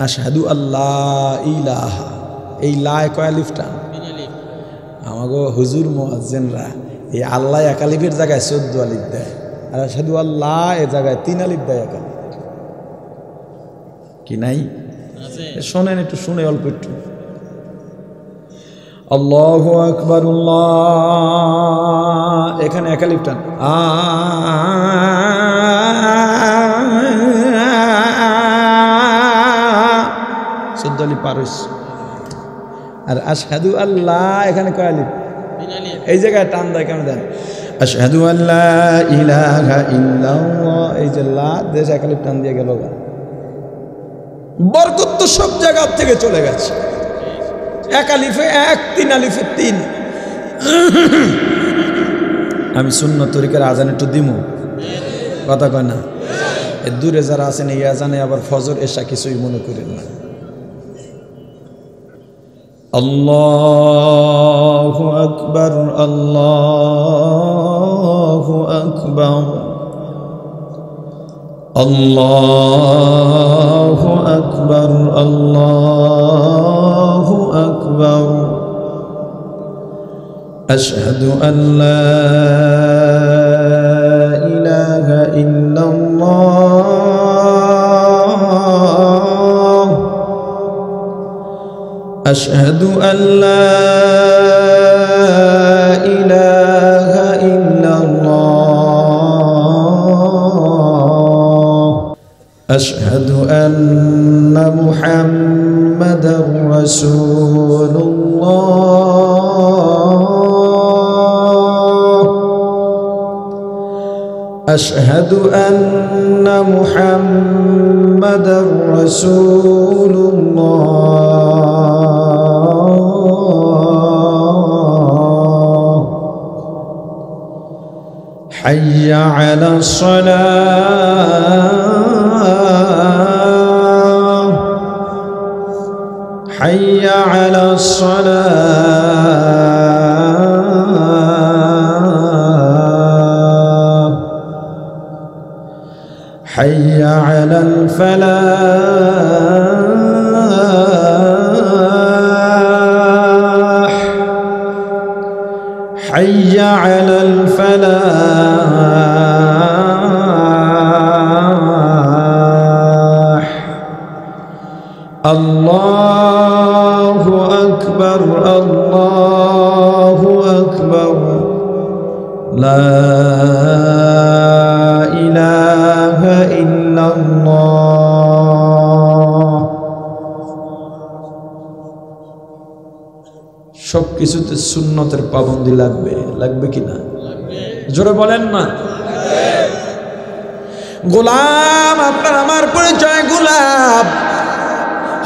আশহাদু আল্লাহ ইলাহা, এই লা কয় আলিফ টান। আমাগো হুজুর মুয়াজ্জিনরা এই আল্লাহ 1 আলিফের জায়গায় 14 আলিফ দেয়, আর আশহাদু আল্লাহ এর জায়গায় 3 আলিফ দেয়। 1 আলিফ কি নাই? শোনেন একটু, শুনে অল্প একটু। আল্লাহু আকবার, আল্লাহ, এখানে 1 আলিফ টান। 14 আলিফ পার হইছে। আর আশহাদু আল্লাহ এখানে কয় আলিফ? এই জায়গায় টান দেয় কেন দেন? আশহাদু আল্লাহ ইলাহা ইল্লাল্লাহ, এই যে লা দেশ 1 আলিফ টান দিয়ে গেল। বরকত তো সব জায়গা থেকে চলে গেছে। এক আলিফে এক, তিন আলিফে তিন। আমি সুন্নত তরিকার আজান একটু দিমু, কথা কয় না? এর দূরে যারা আছেন এই আজানে আবার ফজর এশা কিছুই মনে করেন না। আল্লাহু আকবার, আল্লাহু আকবার, আল্লাহু আকবার, আল্লাহু আকবার। আশহাদু আন লা ইলাহা ইল্লাল্লাহ, আশহাদু আন লা ইলাহা ইল্লাল্লাহ, আশহাদু আন্না মুহাম্মাদার রাসূলুল্লাহ, আশহাদু আন্না মুহাম্মাদার রাসূলুল্লাহ। হাইয়া আলাস সালাহ, হাইয়া আলাস সালাহ, হাইয়া আলাল ফালাহ, হাইয়া আলাল ফালাহ। আল্লাহু আকবার, আল্লাহু আকবার, লা ইলাহা ইল্লাল্লাহ। সব কিছুতে সুন্নতের পাবন্দি লাগবে, লাগবে কিনা? জোরে বলেন না। গোলাম, আপনার আমার পরিচয় গোলাম।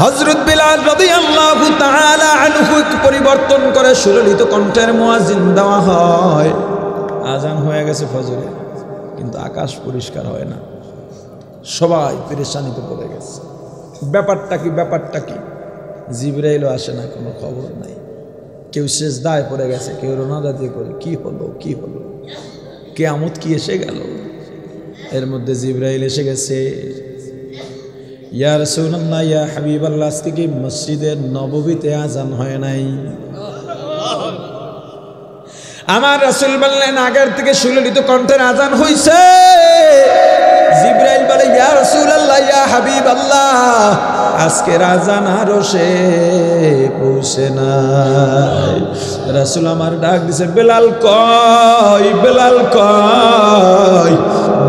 হযরত বিলাল রাদিয়াল্লাহু তাআলা আনহু পরিবর্তন করে সুললিত কণ্ঠের মুয়াজ্জিন দেওয়া হয়। আজান হয়ে গেছে ফজরে, কিন্তু আকাশ পরিষ্কার হয় না। সবাই পেরেশানিতে পড়ে গেছে। ব্যাপারটা কি, ব্যাপারটা কি? জিবরাইলও আসে না, কোনো খবর নাই। কেউ সেজদায় পড়ে গেছে, কেউ রোনাদাতি করে। কি হলো, কি হলো? কিয়ামত কি এসে গেল? এর মধ্যে জিবরাইল এসে গেছে। ইয়া রাসূলুল্লাহ, ইয়া হাবিবাল্লাহ, আজকে কি মসজিদের নববীতে আজান হয় নাই? আমার রাসূল বললেন, আগের থেকে সুললিত কণ্ঠের আজান হইছে। জিবরাইল বলে, ইয়া রাসূলুল্লাহ, ইয়া হাবিবাল্লাহ, আজকের আজান আরো সে পৌঁছে নাই। রাসূল আমার ডাক দিছে, বেলাল কই, বেলাল কই,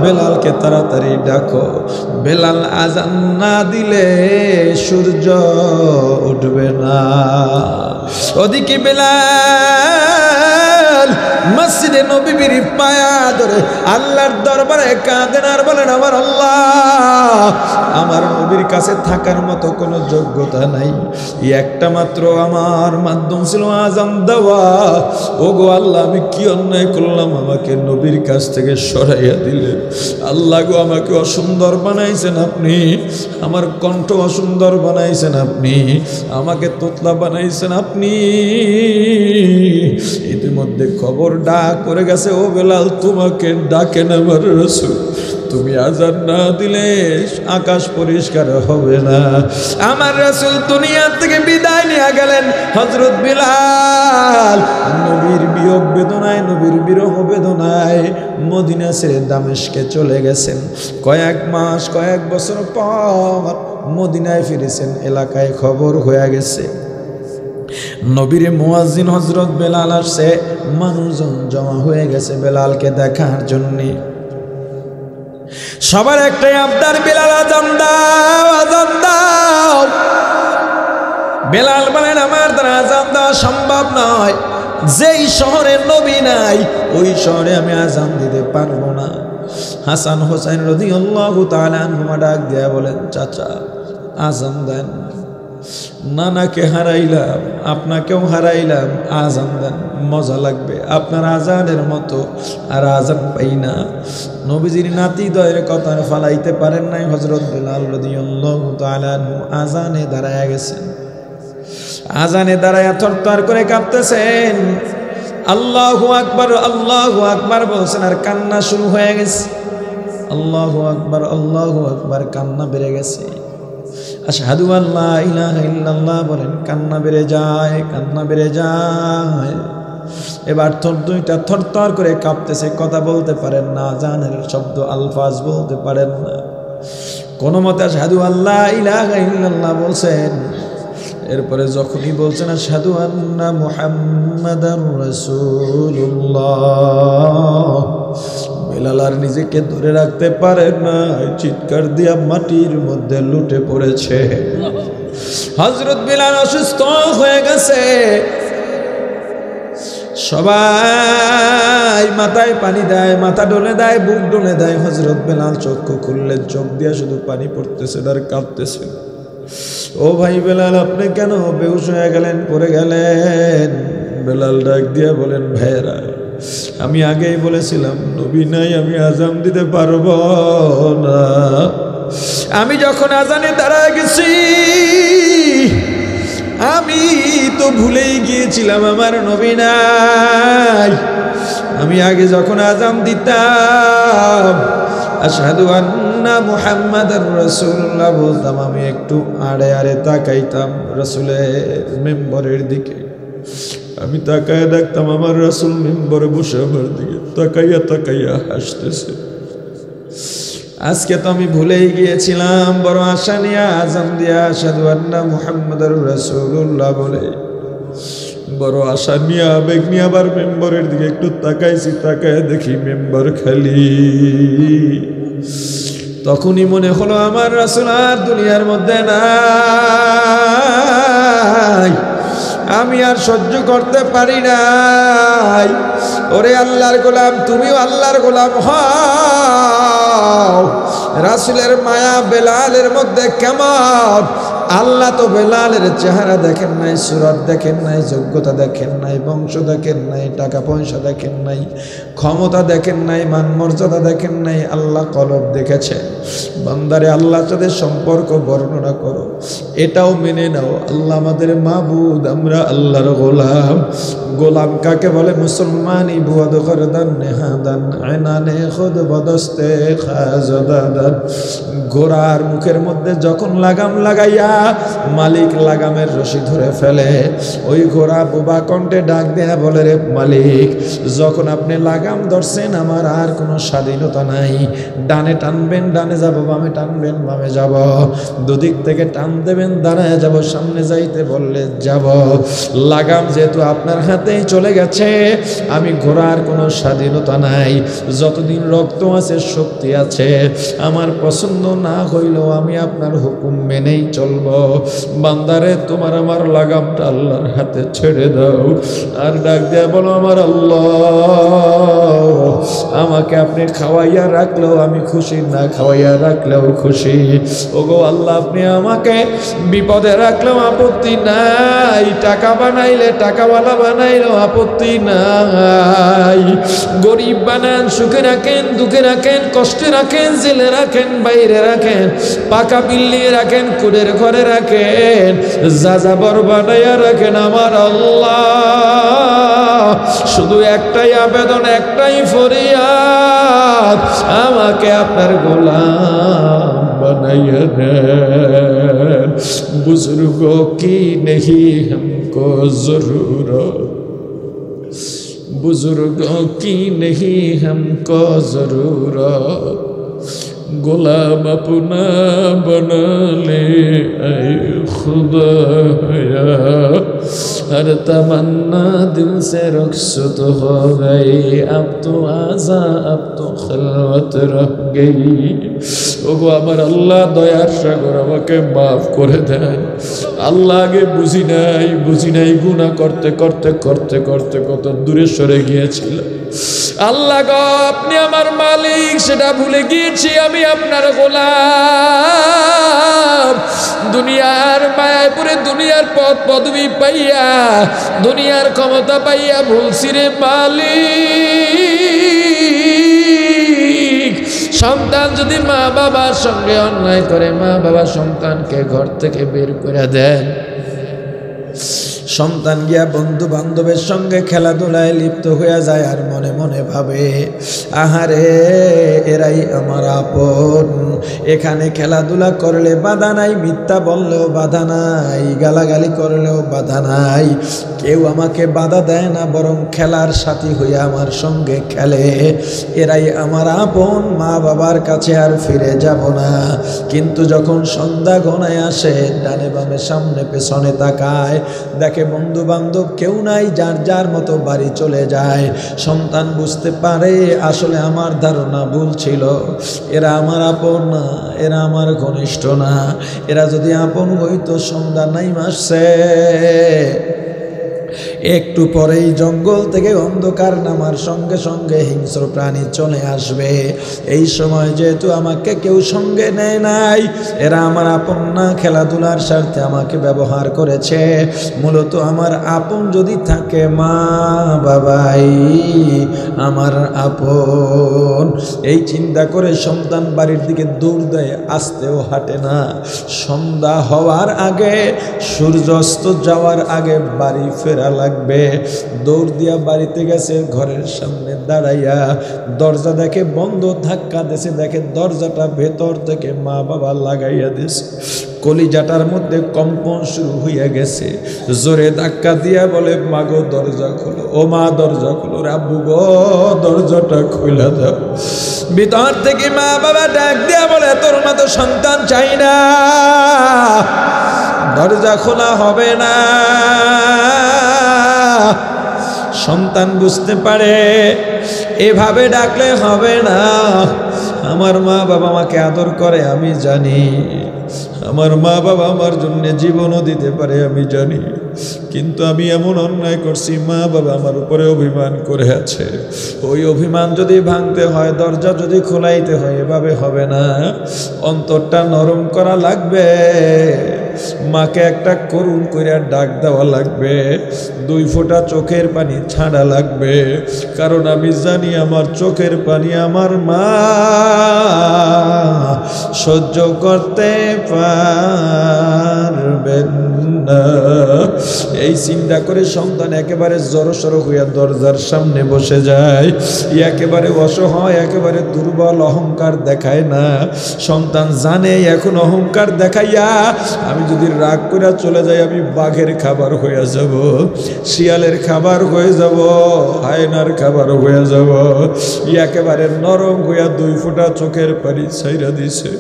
বেলালকে তাড়াতাড়ি ডাকো। বেলাল আজান না দিলে সূর্য উঠবে না। ওদিকে বেলাল মসজিদে নববীর পায়া ধরে আল্লাহর দরবারে কাঁদেন আর বলেন, আমার আল্লাহ, আমার নবীর কাছে থাকার মতো কোনো যোগ্যতা নাই। একটা মাত্র আমার মাধ্যম ছিল আজান দেওয়া। ওগো আল্লাহ, আমি কি অন্যায় করলাম? আমাকে নবীর কাছ থেকে সরাইয়া দিলেন। আল্লাহ গো, আমাকে অসুন্দর বানাইছেন আপনি, আমার কণ্ঠ অসুন্দর বানাইছেন আপনি, আমাকে তোতলা বানাইছেন আপনি। ইতিমধ্যে খবর ডাক পড়ে গেছে, ও বেলাল, তোমাকে ডাকেন আমার রাসূল। তুমি আজান না দিলে আকাশ পরিষ্কার হবে না। আমার রাসূল দুনিয়া থেকে বিদায় নিয়ে গেলেন। হযরত বিলাল নবীর বিয়োগ বেদনায়, নবীর বিরহ বেদনায় মদিনা ছেড়ে দামেস্কে চলে গেছেন। কয়েক মাস, কয়েক বছর পর মদিনায় ফিরেছেন। এলাকায় খবর হয়ে গেছে নবীর মুয়াজ্জিন হযরত বেলাল আসছে। মানুষজন জমা হয়ে গেছে বেলালকে দেখার জন্যে। সবার একটাই আবদার, বেলাল আজান দাও, আজান দাও। বেলাল বলেন, আমার দ্বারা আজান দেওয়া সম্ভব নয়। যেই শহরে নবী নাই ওই শহরে আমি আজান দিতে পারবো না। হাসান হোসেন রাদিয়াল্লাহু তাআলা আনহুমা ডাক দেয়া বলেন, চাচা আজান দেন। নানাকে হারাইলাম, আপনাকেও হারাইলাম, আজান দেন, মজা লাগবে। আপনার আজানের মতো আর আজান পাই না। নবীজির নাতি দয়ের কথা ফালাইতে পারেন নাই। হযরত বেলাল রাদিয়াল্লাহু তাআলা আনহু আজানে দাঁড়ায়া গেছেন। আজানে দাঁড়ায়া থরথর করে কাঁপতেছেন। আল্লাহু আকবার, আল্লাহু আকবার বলছেন, আর কান্না শুরু হয়ে গেছে। আল্লাহু আকবার, আল্লাহু আকবার, কান্না বেড়ে গেছে। আশহাদু আল্লা ইলাহা ইল্লাল্লাহ বলেন, কান্না বেড়ে যায়, কান্না বেড়ে যায়। এবার দুইটা থরথর করে কাঁপতেছে, কথা বলতে পারেন না, আজানের শব্দ আলফাজ বলতে পারেন না। কোনো মতে আশহাদু আল্লা ইলাহা ইল্লাল্লাহ বলছেন। এরপরে যখনই বলছেন আশহাদু আন্না মুহাম্মাদার রাসূলুল্লাহ, বেলাল আর নিজেকে ধরে রাখতে পারে না, চিৎকার দিয়া মাটির মধ্যে লুটে পড়েছে। হযরত বেলাল অসুস্থ হয়ে গেছে। সবাই মাথায় পানি দেয়, মাথা ডলে দেয়, বুক ডলে দেয়। হযরত বেলাল চক্ষু খুললেন, চোখ দিয়া শুধু পানি পড়তেছে আর কাঁপতেছে। ও ভাই বেলাল, আপনি কেন বেহুশ হয়ে গেলেন, পড়ে গেলেন? বেলাল ডাক দিয়া বলেন, ভাইয়েরা, আমি আগেই বলেছিলাম নবী নাই, আমি আজান দিতে পারবো না। আমি যখন আজানে দাঁড়ায় গেছি, আমি তো ভুলেই গিয়েছিলাম আমার নবী নাই। আমি আগে যখন আজান দিতাম আশহাদু আন্না মুহাম্মাদার রাসূলুল্লাহ বলতাম, আমি একটু আড়ে আড়ে তাকাইতাম রাসূলের মিম্বরের দিকে। আমি তাকায় দেখতাম আমার রাসূল মিম্বরে বসে আমার দিকে তাকাইয়া তাকাইয়া হাসতেছে। আজকে তো আমি ভুলেই গিয়েছিলাম, বড় আশা নিয়ে আজান দিয়া আশহাদু আন্না মুহাম্মাদার রাসূলুল্লাহ বলে বড় আশা নিয়ে আবেগ নিয়ে আবার মেম্বরের দিকে একটু তাকাইছি, তাকায় দেখি মেম্বর খালি। তখনই মনে হলো আমার রাসূল আর দুনিয়ার মধ্যে নাই, আমি আর সহ্য করতে পারি নাই। ওরে আল্লাহর গোলাম, তুমিও আল্লাহর গোলাম হও। রাসূলের মায়া বেলালের মধ্যে কেমন! আল্লাহ তো বেলালের চেহারা দেখেন নাই, সুরত দেখেন নাই, যোগ্যতা দেখেন নাই, বংশ দেখেন নাই, টাকা পয়সা দেখেন নাই, ক্ষমতা দেখেন নাই, মান মর্যাদা দেখেন নাই। আল্লাহ কলব দেখেছে। বান্দারে আল্লাহর সাথে সম্পর্ক বর্ণনা করো, এটাও মেনে নাও আল্লাহ আমাদের মাবুদ, আমরা আল্লাহর গোলাম। গোলাম কাকে বলে? মুসলমানি বুয়াদ করদান নেহাদান আয়নানে খুদ বদস্তে খাজদাদান। ঘোড়ার মুখের মধ্যে যখন লাগাম লাগাইয়া মালিক লাগামের রশি ধরে ফেলে, ওই ঘোড়া বোবা কণ্ঠে ডাক দেয়া বলে, রে মালিক, যখন আপনি লাগাম ধরছেন আমার আর কোনো স্বাধীনতা নাই। ডানে টানবেন ডানে যাব, বামে টানবেন বামে যাব, দুদিক থেকে টান দেবেন, দাঁড়ায় যাব, সামনে যাইতে বললে যাব। লাগাম যেহেতু আপনার হাতেই চলে গেছে, আমি ঘোড়ার কোনো স্বাধীনতা নাই। যতদিন রক্ত আছে, শক্তি আছে, আমার পছন্দ না হইলেও আমি আপনার হুকুম মেনেই চলব। বান্দারে, তোমার আমার লাগামটা আল্লাহর হাতে ছেড়ে দাও। আর ডাক দেয়া বলো, আমার আল্লাহ, আমাকে আপনি খাওয়াইয়া রাখলেও আমি খুশি, না খাওয়াইয়া রাখলেও খুশি। ওগো আল্লাহ, আপনি আমাকে বিপদে রাখলেও আপত্তি নাই, টাকা বানাইলে টাকাওয়ালা বানাইলেও আপত্তি নাই। গরিব বানান, সুখে রাখেন, দুঃখে রাখেন, কষ্টে রাখেন, জেলে রাখেন, বাইরে রাখেন, পাকা বিল্লি রাখেন, কুড়ের ঘরে রাখেন, যা যাবর বানাইয়া রাখেন আমার আল্লাহ। শুধু একটাই আবেদন, একটাই ফরিয়াদ, আমাকে আপনার গোলাম बनाया बुजुर्गों की नहीं हमको जरूरत, बुजुर्गों की नहीं हमको जरूरत, गुलाम अपना बना ले ऐ खुदाया। हर तमन्ना दिल से रुखसत हो गई, अब तो आजा अब तो खिलवत रह गई। ওগো আমার আল্লাহ, দয়ার সাগর, আমাকে মাফ করে দেন। আল্লাহ, আগে বুঝি নাই গুনাহ করতে করতে করতে করতে কত দূরে সরে গিয়েছিলাম। আল্লাহ গো, আপনি আমার মালিক সেটা ভুলে গিয়েছি, আমি আপনার গোলাম। দুনিয়ার মায়ায় পড়ে, দুনিয়ার পদ পদবি পাইয়া, দুনিয়ার ক্ষমতা পাইয়া ভুলছি রে মালিক। সন্তান যদি মা বাবার সঙ্গে অন্যায় করে, মা বাবা সন্তানকে ঘর থেকে বের করে দেন। সন্তান গিয়া বন্ধু বান্ধবের সঙ্গে খেলাধুলায় লিপ্ত হয়ে যায়, আর মনে মনে ভাবে আহারে এরাই আমার আপন। এখানে খেলাধুলা করলে বাধা নাই, মিথ্যা বললেও বাধা নাই, গালাগালি করলেও বাধা নাই, কেউ আমাকে বাধা দেয় না, বরং খেলার সাথী হয়ে আমার সঙ্গে খেলে। এরাই আমার আপন, মা বাবার কাছে আর ফিরে যাব না। কিন্তু যখন সন্ধ্যা ঘনায় আসে, ডানে বামে সামনে পেছনে তাকায়, দেখে বন্ধু বান্ধব কেউ নাই, যার যার মতো বাড়ি চলে যায়। সন্তান বুঝতে পারে আসলে আমার ধারণা ভুল ছিল, এরা আমার আপন না, এরা আমার ঘনিষ্ঠ না। এরা যদি আপন হইতো সন্ধ্যা নাই আসছে, একটু পরেই জঙ্গল থেকে অন্ধকার নামার সঙ্গে সঙ্গে হিংস্র প্রাণী চলে আসবে। এই সময় যেহেতু আমাকে কেউ সঙ্গে নেয় নাই, এরা আমার আপন না, খেলাধুলার স্বার্থে আমাকে ব্যবহার করেছে। মূলত আমার আপন যদি থাকে, মা বাবাই আমার আপন। এই চিন্তা করে সন্তান বাড়ির দিকে দৌড় দেয়, আসতেও হাঁটে না। সন্ধ্যা হওয়ার আগে, সূর্যাস্ত যাওয়ার আগে বাড়ি ফেরা লাগবে। দৌড় দিয়া বাড়িতে গেছে, ঘরের সামনে দাঁড়াইয়া দরজা দেখে বন্ধ, ধাক্কা দেশে দেখে দরজাটা ভেতর থেকে মা বাবা লাগাইয়া দিছে। কলিজাটার মধ্যে কম্পন শুরু হইয়া গেছে। জোরে ধাক্কা দিয়া বলে, মা গো দরজা খোলো, ও মা দরজা খোলো, রাব্বু গো দরজাটা খুলে দাও। ভিতর থেকে মা বাবা ডাক দিয়া বলে, তোর মতো সন্তান চাই না, দরজা খোলা হবে না। সন্তান বুঝতে পারে এভাবে ডাকলে হবে না। আমার মা বাবা আমাকে আদর করে আমি জানি, আমার মা বাবা আমার জন্য জীবনও দিতে পারে আমি জানি, কিন্তু আমি এমন অন্যায় করছি, মা বাবা আমার উপরে অভিমান করে আছে। ওই অভিমান যদি ভাঙতে হয়, দরজা যদি খোলাইতে হয়, এভাবে হবে না। অন্তরটা নরম করা লাগবে, মাকে একটা করুণ কইরা ডাক দেওয়া লাগবে, 2 ফোঁটা চোখের পানি ছাড়া লাগবে। কারণ আমি জানি আমার চোখের পানি আমার মা সহ্য করতে পারবেন না। এই চিন্তা করে সন্তান একেবারে জড়সড় হইয়া দরজার সামনে বসে যায়। একেবারে অসহায়, একেবারে দুর্বল, অহংকার দেখায় না। সন্তান জানে এখন অহংকার দেখাইয়া আমি যদি রাগ করে চলে যাই, আমি বাঘের খাবার হয়ে যাব, শিয়ালের খাবার হয়ে যাব, হায়নার খাবার হয়ে যাব। একেবারে নরম হইয়া 2 ফোঁটা চোখের পানি ছাইরা দিছে।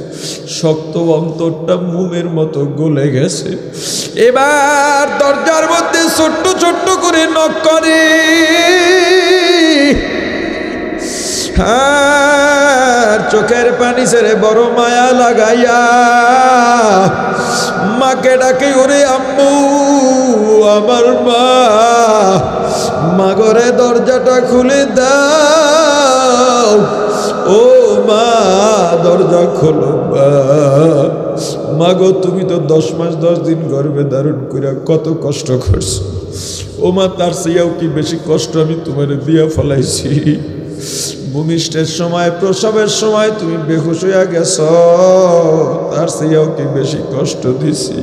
শক্ত অন্তরটা মোমের মতো গলে গেছে। এবার দরজার মধ্যে ছোট্ট ছোট্ট করে নক করে, আর চোখের পানি ছেড়ে বড় মায়া লাগাইয়া মাকে ডাকে, ওরে আম্মু আমার মা, মাগরে দরজাটা খুলে দাও, ও মা দরজা খোলো মা। মাগো তুমি তো 10 মাস 10 দিন গর্ভে ধারণ করে কত কষ্ট করছো, ও মা তার চেয়েও কি বেশি কষ্ট আমি তোমার দিয়া ফেলাইছি। ভূমিষ্ঠের সময়, প্রসবের সময় তুমি বেহুশ হইয়া গেছ, তার চেয়েও কি বেশি কষ্ট দিছি।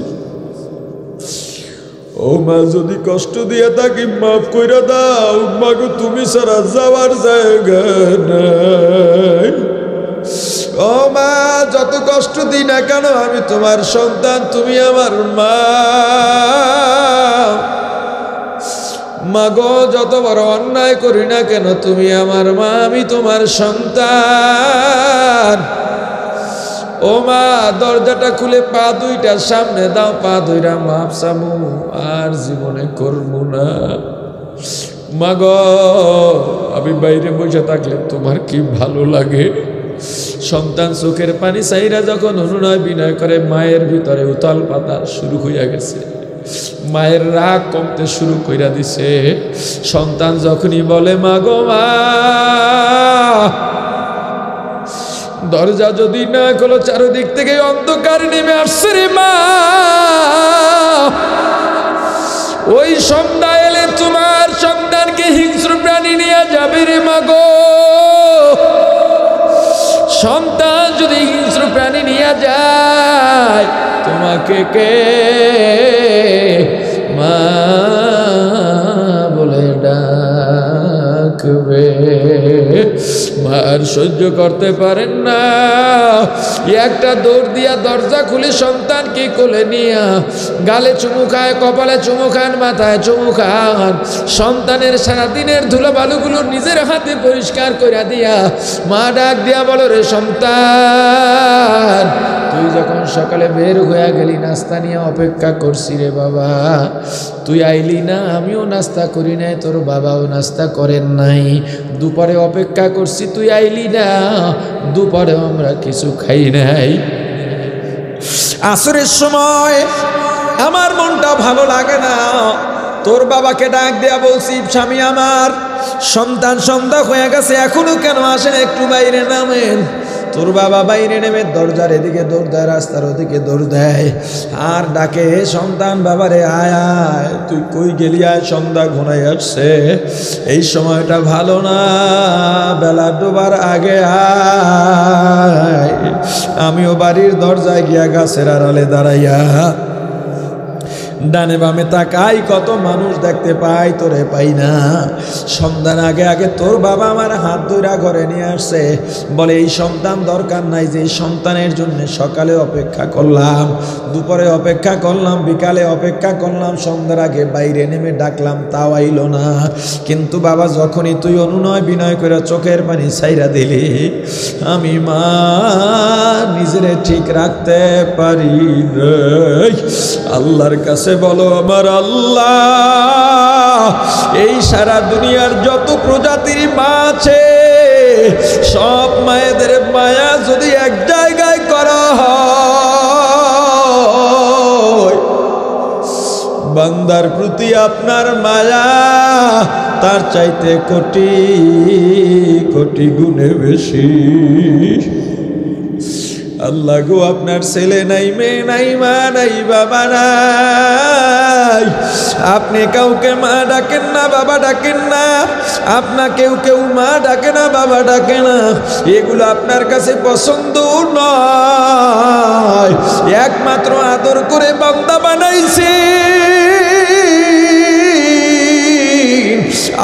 ও মা যদি কষ্ট দিয়ে থাকি মাফ কইরা দাও, মাগো তুমি ছাড়া যাওয়ার জায়গা নাই। ও মা যত কষ্ট দিই না কেন আমি তোমার সন্তান, তুমি আমার মা। মাগো যত বড় অন্যায় করি না কেন তুমি আমার মা, আমি তোমার সন্তান। ও মা দরজাটা খুলে পা 2টা সামনে দাও, পা 2টা মাপ চামু, আর জীবনে করবো না। মাগো আমি বাইরে বসে থাকলে তোমার কি ভালো লাগে? সন্তান চোখের পানি চাইরা যখন অনুনয় বিনয় করে, মায়ের ভিতরে উতাল পাতাল শুরু হইয়া গেছে। মায়ের রাগ কমতে শুরু কইরা দিছে। সন্তান যখনই বলে মা গো মা, দরজা যদি না খোলো, চারিদিক থেকে অন্ধকার নেমে আসছে রে মা, ওই সন্ধ্যা এলে তোমার সন্তানকে হিংস্র প্রাণী নিয়ে যাবে রে মা গো। সন্তান যদি হিংস্র প্রাণী নিয়ে যায়, তোমাকে কে মা বলে ডাকবে? মার সহ্য করতে পারেন না, একটা দৌড় দিয়া দরজা খুলে সন্তানকে কোলে নিয়া গালে চুমু খায়, কপালে চুমু খান, মাথায় চুমু খান। সন্তানের সারাদিনের ধুলো বালুগুলো নিজের হাতে পরিষ্কার করে দিয়া মা ডাক দিয়া বলো, রে সন্তান, তুই যখন সকালে বের হয়ে গেলি নাস্তা নিয়ে অপেক্ষা করছি রে বাবা, তুই আইলি না, আমিও নাস্তা করি নাই, তোর বাবাও নাস্তা করেন নাই। দুপুরে অপেক্ষা করছি, তুই আইলি না, দুপুরে আমরা কিছু খাই নাই। আসরের সময় আমার মনটা ভালো লাগে না, তোর বাবাকে ডাক দেয়া বলছি, স্বামী আমার, সন্তান সন্ধ্যা হয়ে গেছে, এখনো কেন আসেন, একটু বাইরে নামেন। তোর বাবা বাইরে নেমে দরজার এদিকে দৌড় দেয়, রাস্তার ওদিকে দৌড় দেয়, আর ডাকে, সন্তান বাবারে আয় আয়, তুই কই গেলি, আয়, সন্ধ্যা ঘনাই আসছে, এই সময়টা ভালো না, বেলা ডোবার আগে আয়। আমিও বাড়ির দরজায় গিয়া গাছের আড়ালে দাঁড়াইয়া ডানে বামে তাকাই, কত মানুষ দেখতে পাই, তোরে পাই না। সন্তান আগে আগে তোর বাবা আমার হাত ধইরা ঘরে নিয়ে আসছে, বলে এই সন্তান দরকার নাই, যে সন্তানের জন্য সকালে অপেক্ষা করলাম, দুপুরে অপেক্ষা করলাম, বিকালে অপেক্ষা করলাম, সন্ধ্যার আগে বাইরে নেমে ডাকলাম, তাও আইল না। কিন্তু বাবা, যখনই তুই অনুনয় বিনয় করে চোখের পানি ছাইরা দিলি, আমি মা নিজেরে ঠিক রাখতে পারি নাই। আল্লাহর কাছে বলো, আমার আল্লাহ, এই সারা দুনিয়ার যত প্রজাতির মা আছে, সব মায়েদের মায়া যদি এক জায়গায় করা হয়, বান্দার প্রতি আপনার মায়া তার চাইতে কোটি কোটি গুণে বেশি। আল্লাহ গো, আপনার ছেলে নাই, মেয়ে নাই, মা নাই, বাবা নাই, আপনি কাউকে মা ডাকেন না, বাবা ডাকেন না, আপনার কেউ কেউ মা ডাকে না, বাবা ডাকে না, এগুলো আপনার কাছে পছন্দ নয়। একমাত্র আদর করে বান্দা বানাইছে।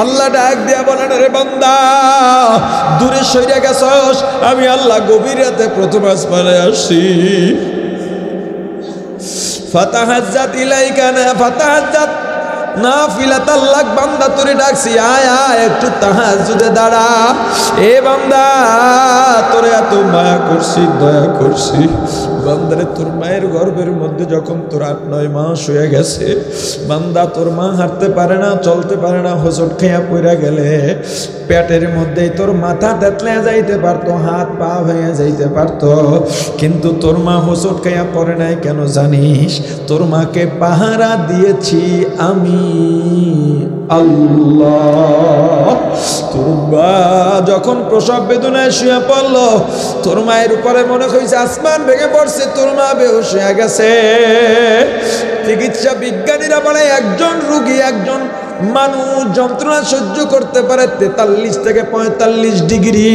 আল্লাহ ডাক দিয়া বলেন, রে বান্দা, দূরে সইরা গেছস, আমি আল্লাহ গভীর রাতে প্রথম আসমানে আসছি। ফাতাহাজ্জাত ইলাইকা না ফাতাহাজ্জাত নাফিলাতাল লাক, বান্দা তোরে ডাকছি, আয় আয়, একটু তাহাজ্জুদে দাঁড়া। এ বান্দা, তোরে এত মায়া করছি, দয়া করছি, বান্দারে তোর মায়ের গর্ভের মধ্যে যখন তোর 8-9 মাস হয়ে গেছে, বান্দা তোর মা হাঁটতে পারে না, চলতে পারে না, হোঁচট খেয়া পড়ে গেলে পেটের মধ্যেই তোর মাথা তেতলে যাইতে পারতো, হাত পা ভেঙে যাইতে পারতো, কিন্তু তোর মা হোঁচট খেয়া পড়ে নাই কেন জানিস? তোর মাকে পাহারা দিয়েছি আমি আল্লাহ। তোর মা যখন প্রসব বেদনায় শুয়ে পড়লো, তোর মায়ের উপরে মনে হয়েছে আসমান ভেঙে পড়ছে, তোর মা বেহুশ হয়ে গেছে। চিকিৎসা বিজ্ঞানীরা বলে, একজন রোগী, একজন মানুষ যন্ত্রণা সহ্য করতে পারে 43 থেকে 45 ডিগ্রি,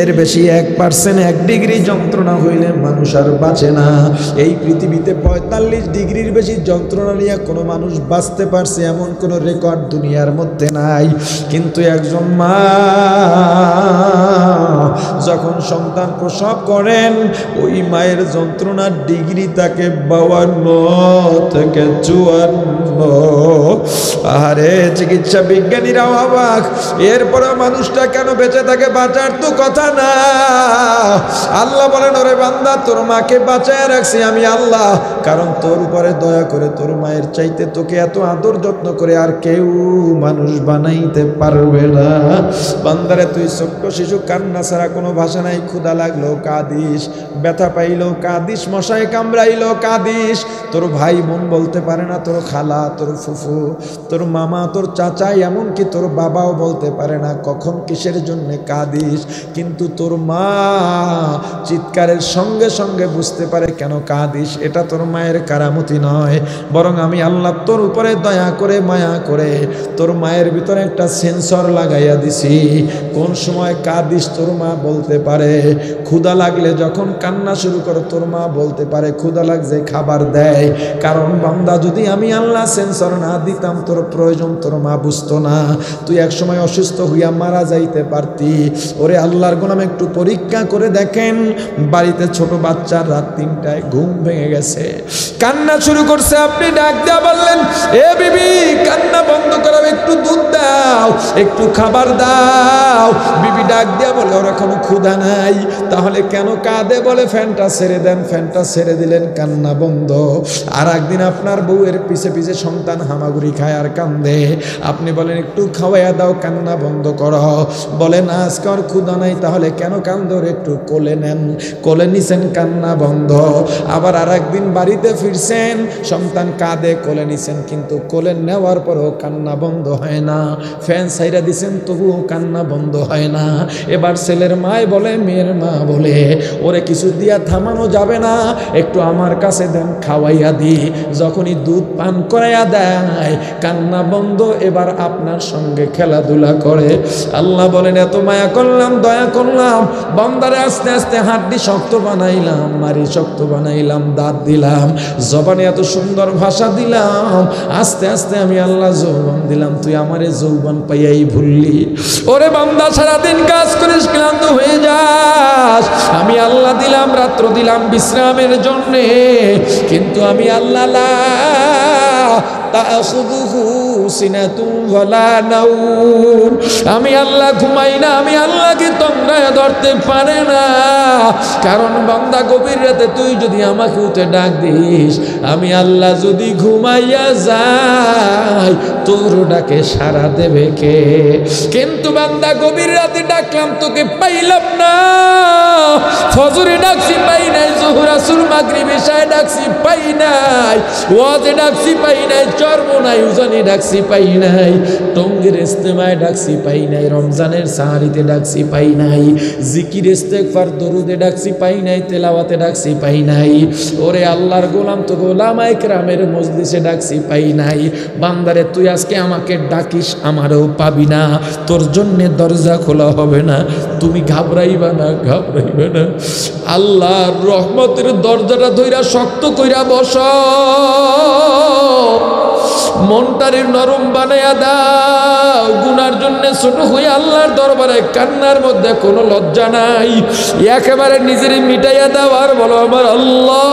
এর বেশি 1%, 1 ডিগ্রি যন্ত্রণা হইলে মানুষ আর বাঁচে না। এই পৃথিবীতে 45 ডিগ্রির বেশি যন্ত্রণা নিয়ে কোনো মানুষ বাঁচতে পারছে এমন কোনো রেকর্ড দুনিয়ার মধ্যে নাই। কিন্তু একজন মা যখন সন্তান প্রসব করেন, ওই মায়ের যন্ত্রণার ডিগ্রি তাকে 52 থেকে 54। আরে চিকিৎসা বিজ্ঞানীরাও অবাক, এরপরে মানুষটা কেন বেঁচে থাকে, বাঁচার তো কথা না। আল্লাহ বলেন, ওরে বান্দা, তোর মাকে বাঁচায় রাখছি আমি আল্লাহ, কারণ তোর উপরে দয়া করে তোর মায়ের চাইতে তোকে এত আদর যত্ন করে আর কেউ মানুষ বানাইতে পারবে না। বান্দারে, তুই ছোট্ট শিশু, কান্না ছাড়া কোনো ভাষা নাই, ক্ষুধা লাগলো কাঁদিস, ব্যথা পাইলো কাঁদিস, মশায় কামড়াইলো কাঁদিস, তোর ভাই বোন বলতে পারে না, তোর খালা, তোর ফুফু, তোর মামা, তোর চাচা, এমনকি তোর বাবাও বলতে পারে না কখন কিসের জন্যে কাঁদিস, কিন্তু তোর মা চিৎকারের সঙ্গে সঙ্গে বুঝতে পারে কেন কাঁদিস। এটা তোর মায়ের কারামতি নয়, বরং আমি আল্লাহ তোর উপরে দয়া করে মায়া করে তোর মায়ের ভিতরে একটা সেন্সর লাগাইয়া দিছি। কোন সময় কাঁদিস তোর মা বলতে পারে, ক্ষুধা লাগলে যখন কান্না শুরু করো তোর মা বলতে পারে ক্ষুধা লাগছে, খাবার দেয়। কারণ বান্দা, যদি আমি আল্লাহ সেন্সর না দিতাম, তোর প্রয়োজন তোর মা বুঝতো না, তুই একসময় অসুস্থ হইয়া মারা যাইতে পারতি। ওরে আল্লাহর গোলাম, একটু পরীক্ষা করে দেখেন, বাড়িতে ছোট বাচ্চার রাত 3টায় ঘুম ভেঙে গেছে, কান্না শুরু করছে, আপনি ডাক দেওয়া বললেন, এ বিবি কান্না বন্ধ করো, একটু দুধ দাও, একটু খাবার দাও। বিবি ডাক দেওয়া বলে, ওর এখনো ক্ষুধা নাই, তাহলে কেন কাঁদে? বলে ফ্যানটা ছেড়ে দেন। ফ্যানটা ছেড়ে দিলেন, কান্না বন্ধ। আর একদিন আপনার বউয়ের পিছে পিছে সন্তান হামাগুড়ি খায় আর কান্দে, আপনি বলেন একটু খাওয়াইয়া দাও, কান্না বন্ধ করো। বলেন আজকে আর ক্ষুধা নাই, তাহলে কেন কান্দে? ওর একটু কোলে নেন, কোলে নিছেন, কান্না বন্ধ। আবার আর একদিন বাড়িতে ফিরছেন, সন্তান কাঁদে, কোলে নিছেন, কিন্তু কোলে নেওয়ার পরেও কান্না বন্ধ হয় না। ফ্যান ছাইরা দিছেন, তবুও কান্না বন্ধ হয় না। এবার ছেলের মায় বলে, মেয়ের মা বলে, ওরে কিছু দিয়া থামানো যাবে না, একটু আমার কাছে দেন, খাওয়াইয়া দি। যখনই দুধ পান করাইয়া দেয়, কান্না বন্ধ, এবার আপনার সঙ্গে খেলাধুলা করে। আল্লাহ বলেন, এত মায়া করলাম, দয়া করলাম, বান্দারে আস্তে আস্তে হাড্ডি শক্ত বানাইলাম, মারি শক্ত বানাইলাম, দাঁত দিলাম, জবানে এত সুন্দর ভাষা দিলাম, আস্তে আস্তে আমি আল্লাহ যৌবন দিলাম, তুই আমারে যৌবন পাইয়াই ভুললি। ওরে বান্দা, সারাদিন কাজ করিস, ক্লান্ত হয়ে যাস, আমি আল্লাহ দিলাম রাত্র, দিলাম বিশ্রামের জন্যে, কিন্তু আমি আল্লাহ লা তাখুযুহু সিনাতুন ওয়ালা নাওম, আমি আল্লাহ ঘুমাই না, আমি আল্লাহকে তন্দ্রায় ধরতে পারে না। কারণ বান্দা, গভীর রাতে তুই যদি আমাকে উঠে ডাক দিস, আমি আল্লাহ যদি ঘুমাইয়া যাই, তোর ডাকে সাড়া দেবে কে? কিন্তু বান্দা, গভীর রাতে ডাকলাম, তোকে পাইলাম না, ফজরে ডাকছি পাই নাই, যোহর আসর মাগরিব এশায় ডাকছি পাই নাই, ওয়াজে ডাকছি পাই নাই, চরমোনাই উজানি ডাকছি পাই নাই, টঙ্গীর ইস্তেমায় ডাকছি পাই নাই, রমজানের সাহারিতে ডাকছি পাই নাই, জিকির ইস্তেগফার দরুদে ডাকছি পাই নাই, তেলাওয়াতে ডাকছি পাই নাই। ওরে আল্লাহর গোলাম, তো ওলামায়ে কেরামের মজলিসে ডাকছি পাই নাই। বান্দারে, তুই আজকে আমাকে ডাকিস, আমারও পাবি না, তোর জন্যে দরজা খোলা হবে না। তুমি ঘাবড়াইবা না, ঘাবড়াইবা না, আল্লাহর রহমতের দরজাটা ধইরা শক্ত কইরা বস, মনটারে নরম বানাইয়া দাও। গুনার জন্য ছোট হয়ে আল্লাহর দরবারে কান্নার মধ্যে কোনো লজ্জা নাই, একেবারে নিজের মিটাইয়া দাও আর বলো, আমার আল্লাহ,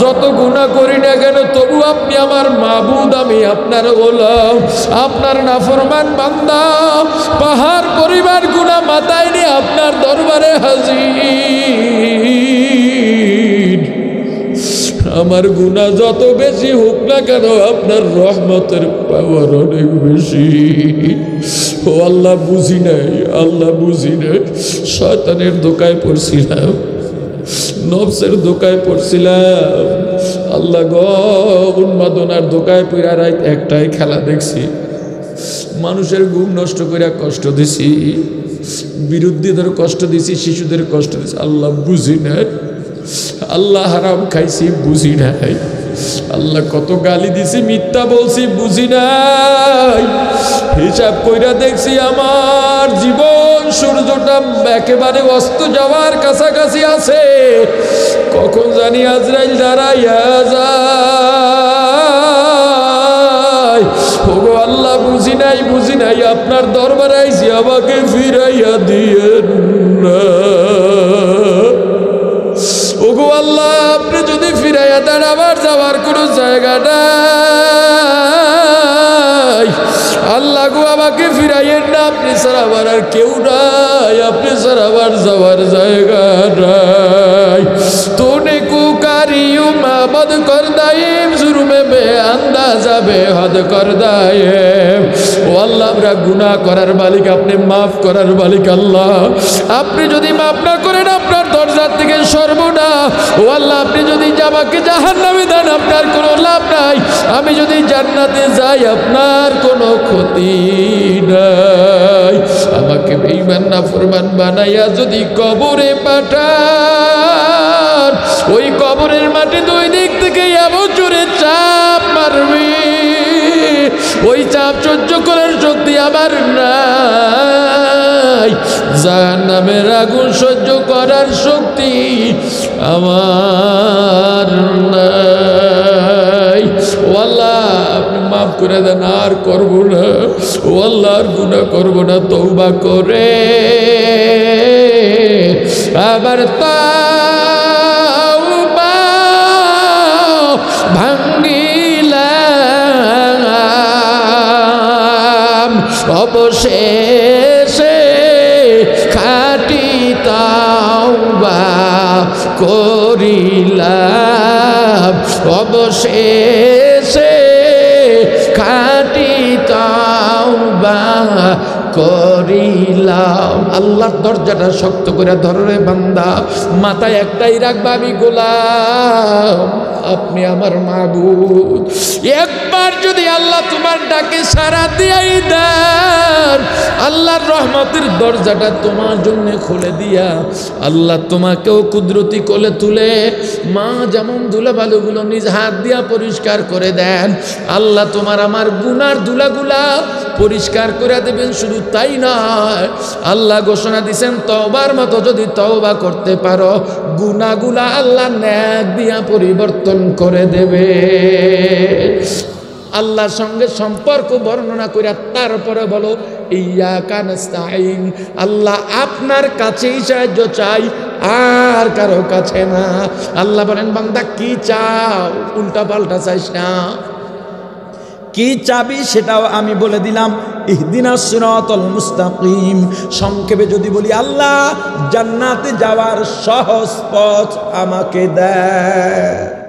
যত গুনাহ করি না কেন, তবু আপনি আমার মাবুদ, আমি আপনার গোলাম, আপনার নাফরমান বান্দা, পাহাড় পরিবার গুনাহ মাথায় নিয়ে আপনার দরবারে হাজির। আমার গুনাহ যত বেশি হোক না কেন, আপনার রহমতের পাওয়ার অনেক বেশি। ও আল্লাহ, বুঝি নাই, আল্লাহ বুঝি নাই, শয়তানের ধোকায় পড়ছিলাম, নফসের ধোকায় পড়ছিলাম, আল্লাহ গো, উন্মাদনার ধোকায় পড়া রাত একটাই খেলা দেখছি, মানুষের ঘুম নষ্ট করে কষ্ট দিছি, বিরুদ্ধীদের কষ্ট দিছি, শিশুদের কষ্ট দিছি, আল্লাহ বুঝি নাই, আল্লাহ হারাম খাইছি, বুঝি নাই, আল্লাহ কত গালি দিছি, মিথ্যা বলছি, বুঝি নাই। হিসাব কইরা দেখছি আমার জীবন সূর্যটা একেবারে অস্ত যাওয়ার কাছাকাছি আছে, কখন জানি আজরাইল দাঁড়াইয়া যায়। ওগো আল্লাহ, বুঝি নাই, বুঝি নাই, আপনার দরবারে আইছি, আমাকে ফিরাইয়া দিয়েন না। ওগো আল্লাহ, আপনি যদি ফিরাইয়া দেন, আমার যাওয়ার কোনো জায়গা নাই। আল্লাহ গো আমাকে ফিরাইয়েন না, আপনি ছাড়া আমার আর কেউ নাই, আপনি ছাড়া আমার যাওয়ার জায়গা নাই। তোনে কুকারিও মাবদ কর দাইম জুরমে বে আন্দাজা বে হদ কর দাইম। ও আল্লাহ, আমরা গুনাহ করার মালিক, আপনি মাফ করার মালিক। আল্লাহ, আপনি যদি মাফ না করেন আপনার দরজা থেকে সর্বনা। ও আল্লাহ, আপনি যদি আমাকে জাহান্নামে দেন আপনার কোনো লাভ নাই, আমি যদি জান্নাতে যাই আপনার কোনো ক্ষতি নাই। আমাকে বেঈমান নাফরমান বানাইয়া যদি কবরে পাঠান, ওই কবরের মাটি দুই দিক থেকে এমন জোরে চাপ মারবে, ওই চাপ সহ্য করার শক্তি আমার নাই। জাহান্নামের আগুন সহ্য করার শক্তি আমার নাই। ও আল্লাহ, আপনি মাফ করে দেন, আর করবো না। ও আল্লাহ, আর গুনাহ করবো না, তওবা করে আবার তাওবা ভাঙ্গিলাম, অবশেষে খাঁটি তাওবা করিলাম, অবশেষে খাঁটি তাওবা করিলাম। আল্লাহর দরজাটা শক্ত করে ধরে বান্দা, মাথায় একটাই রাখবা, আমি গোলাম, আপনি আমার মাবুদ। একবার যদি আল্লাহ তোমার ডাকে সাড়া দিয়াই দেন, আল্লাহর রহমতের দরজাটা তোমার জন্য খুলে দিয়া আল্লাহ তোমাকেও কুদরতি কোলে তুলে, মা যেমন ধুলাবালুগুলো নিজ হাত দিয়া পরিষ্কার করে দেন, আল্লাহ তোমার আমার গুনার ধুলাগুলা পরিষ্কার করে দেবেন। শুধু তাই নয়, আল্লাহ ঘোষণা দিয়েছেন তওবার মতো যদি তওবা করতে পারো, গুনাহগুলা আল্লাহ নেক দিয়া পরিবর্তন করে দেবে। আল্লাহর সঙ্গে সম্পর্ক বর্ণনা করে তারপরে বলো ইয়াকা নাস্তাইন, আল্লাহ আপনার কাছেই সাহায্য চাই, আর কারো কাছে না। আল্লাহ বলেন বান্দা কি চাও, উল্টা পাল্টা চাইস না। কি চাবি সেটাও আমি বলে দিলাম, ইহদিনাস সিরাতাল মুস্তাকিম। সংক্ষেপে যদি বলি, আল্লাহ জান্নাতে যাওয়ার সহজ পথ আমাকে দেয়।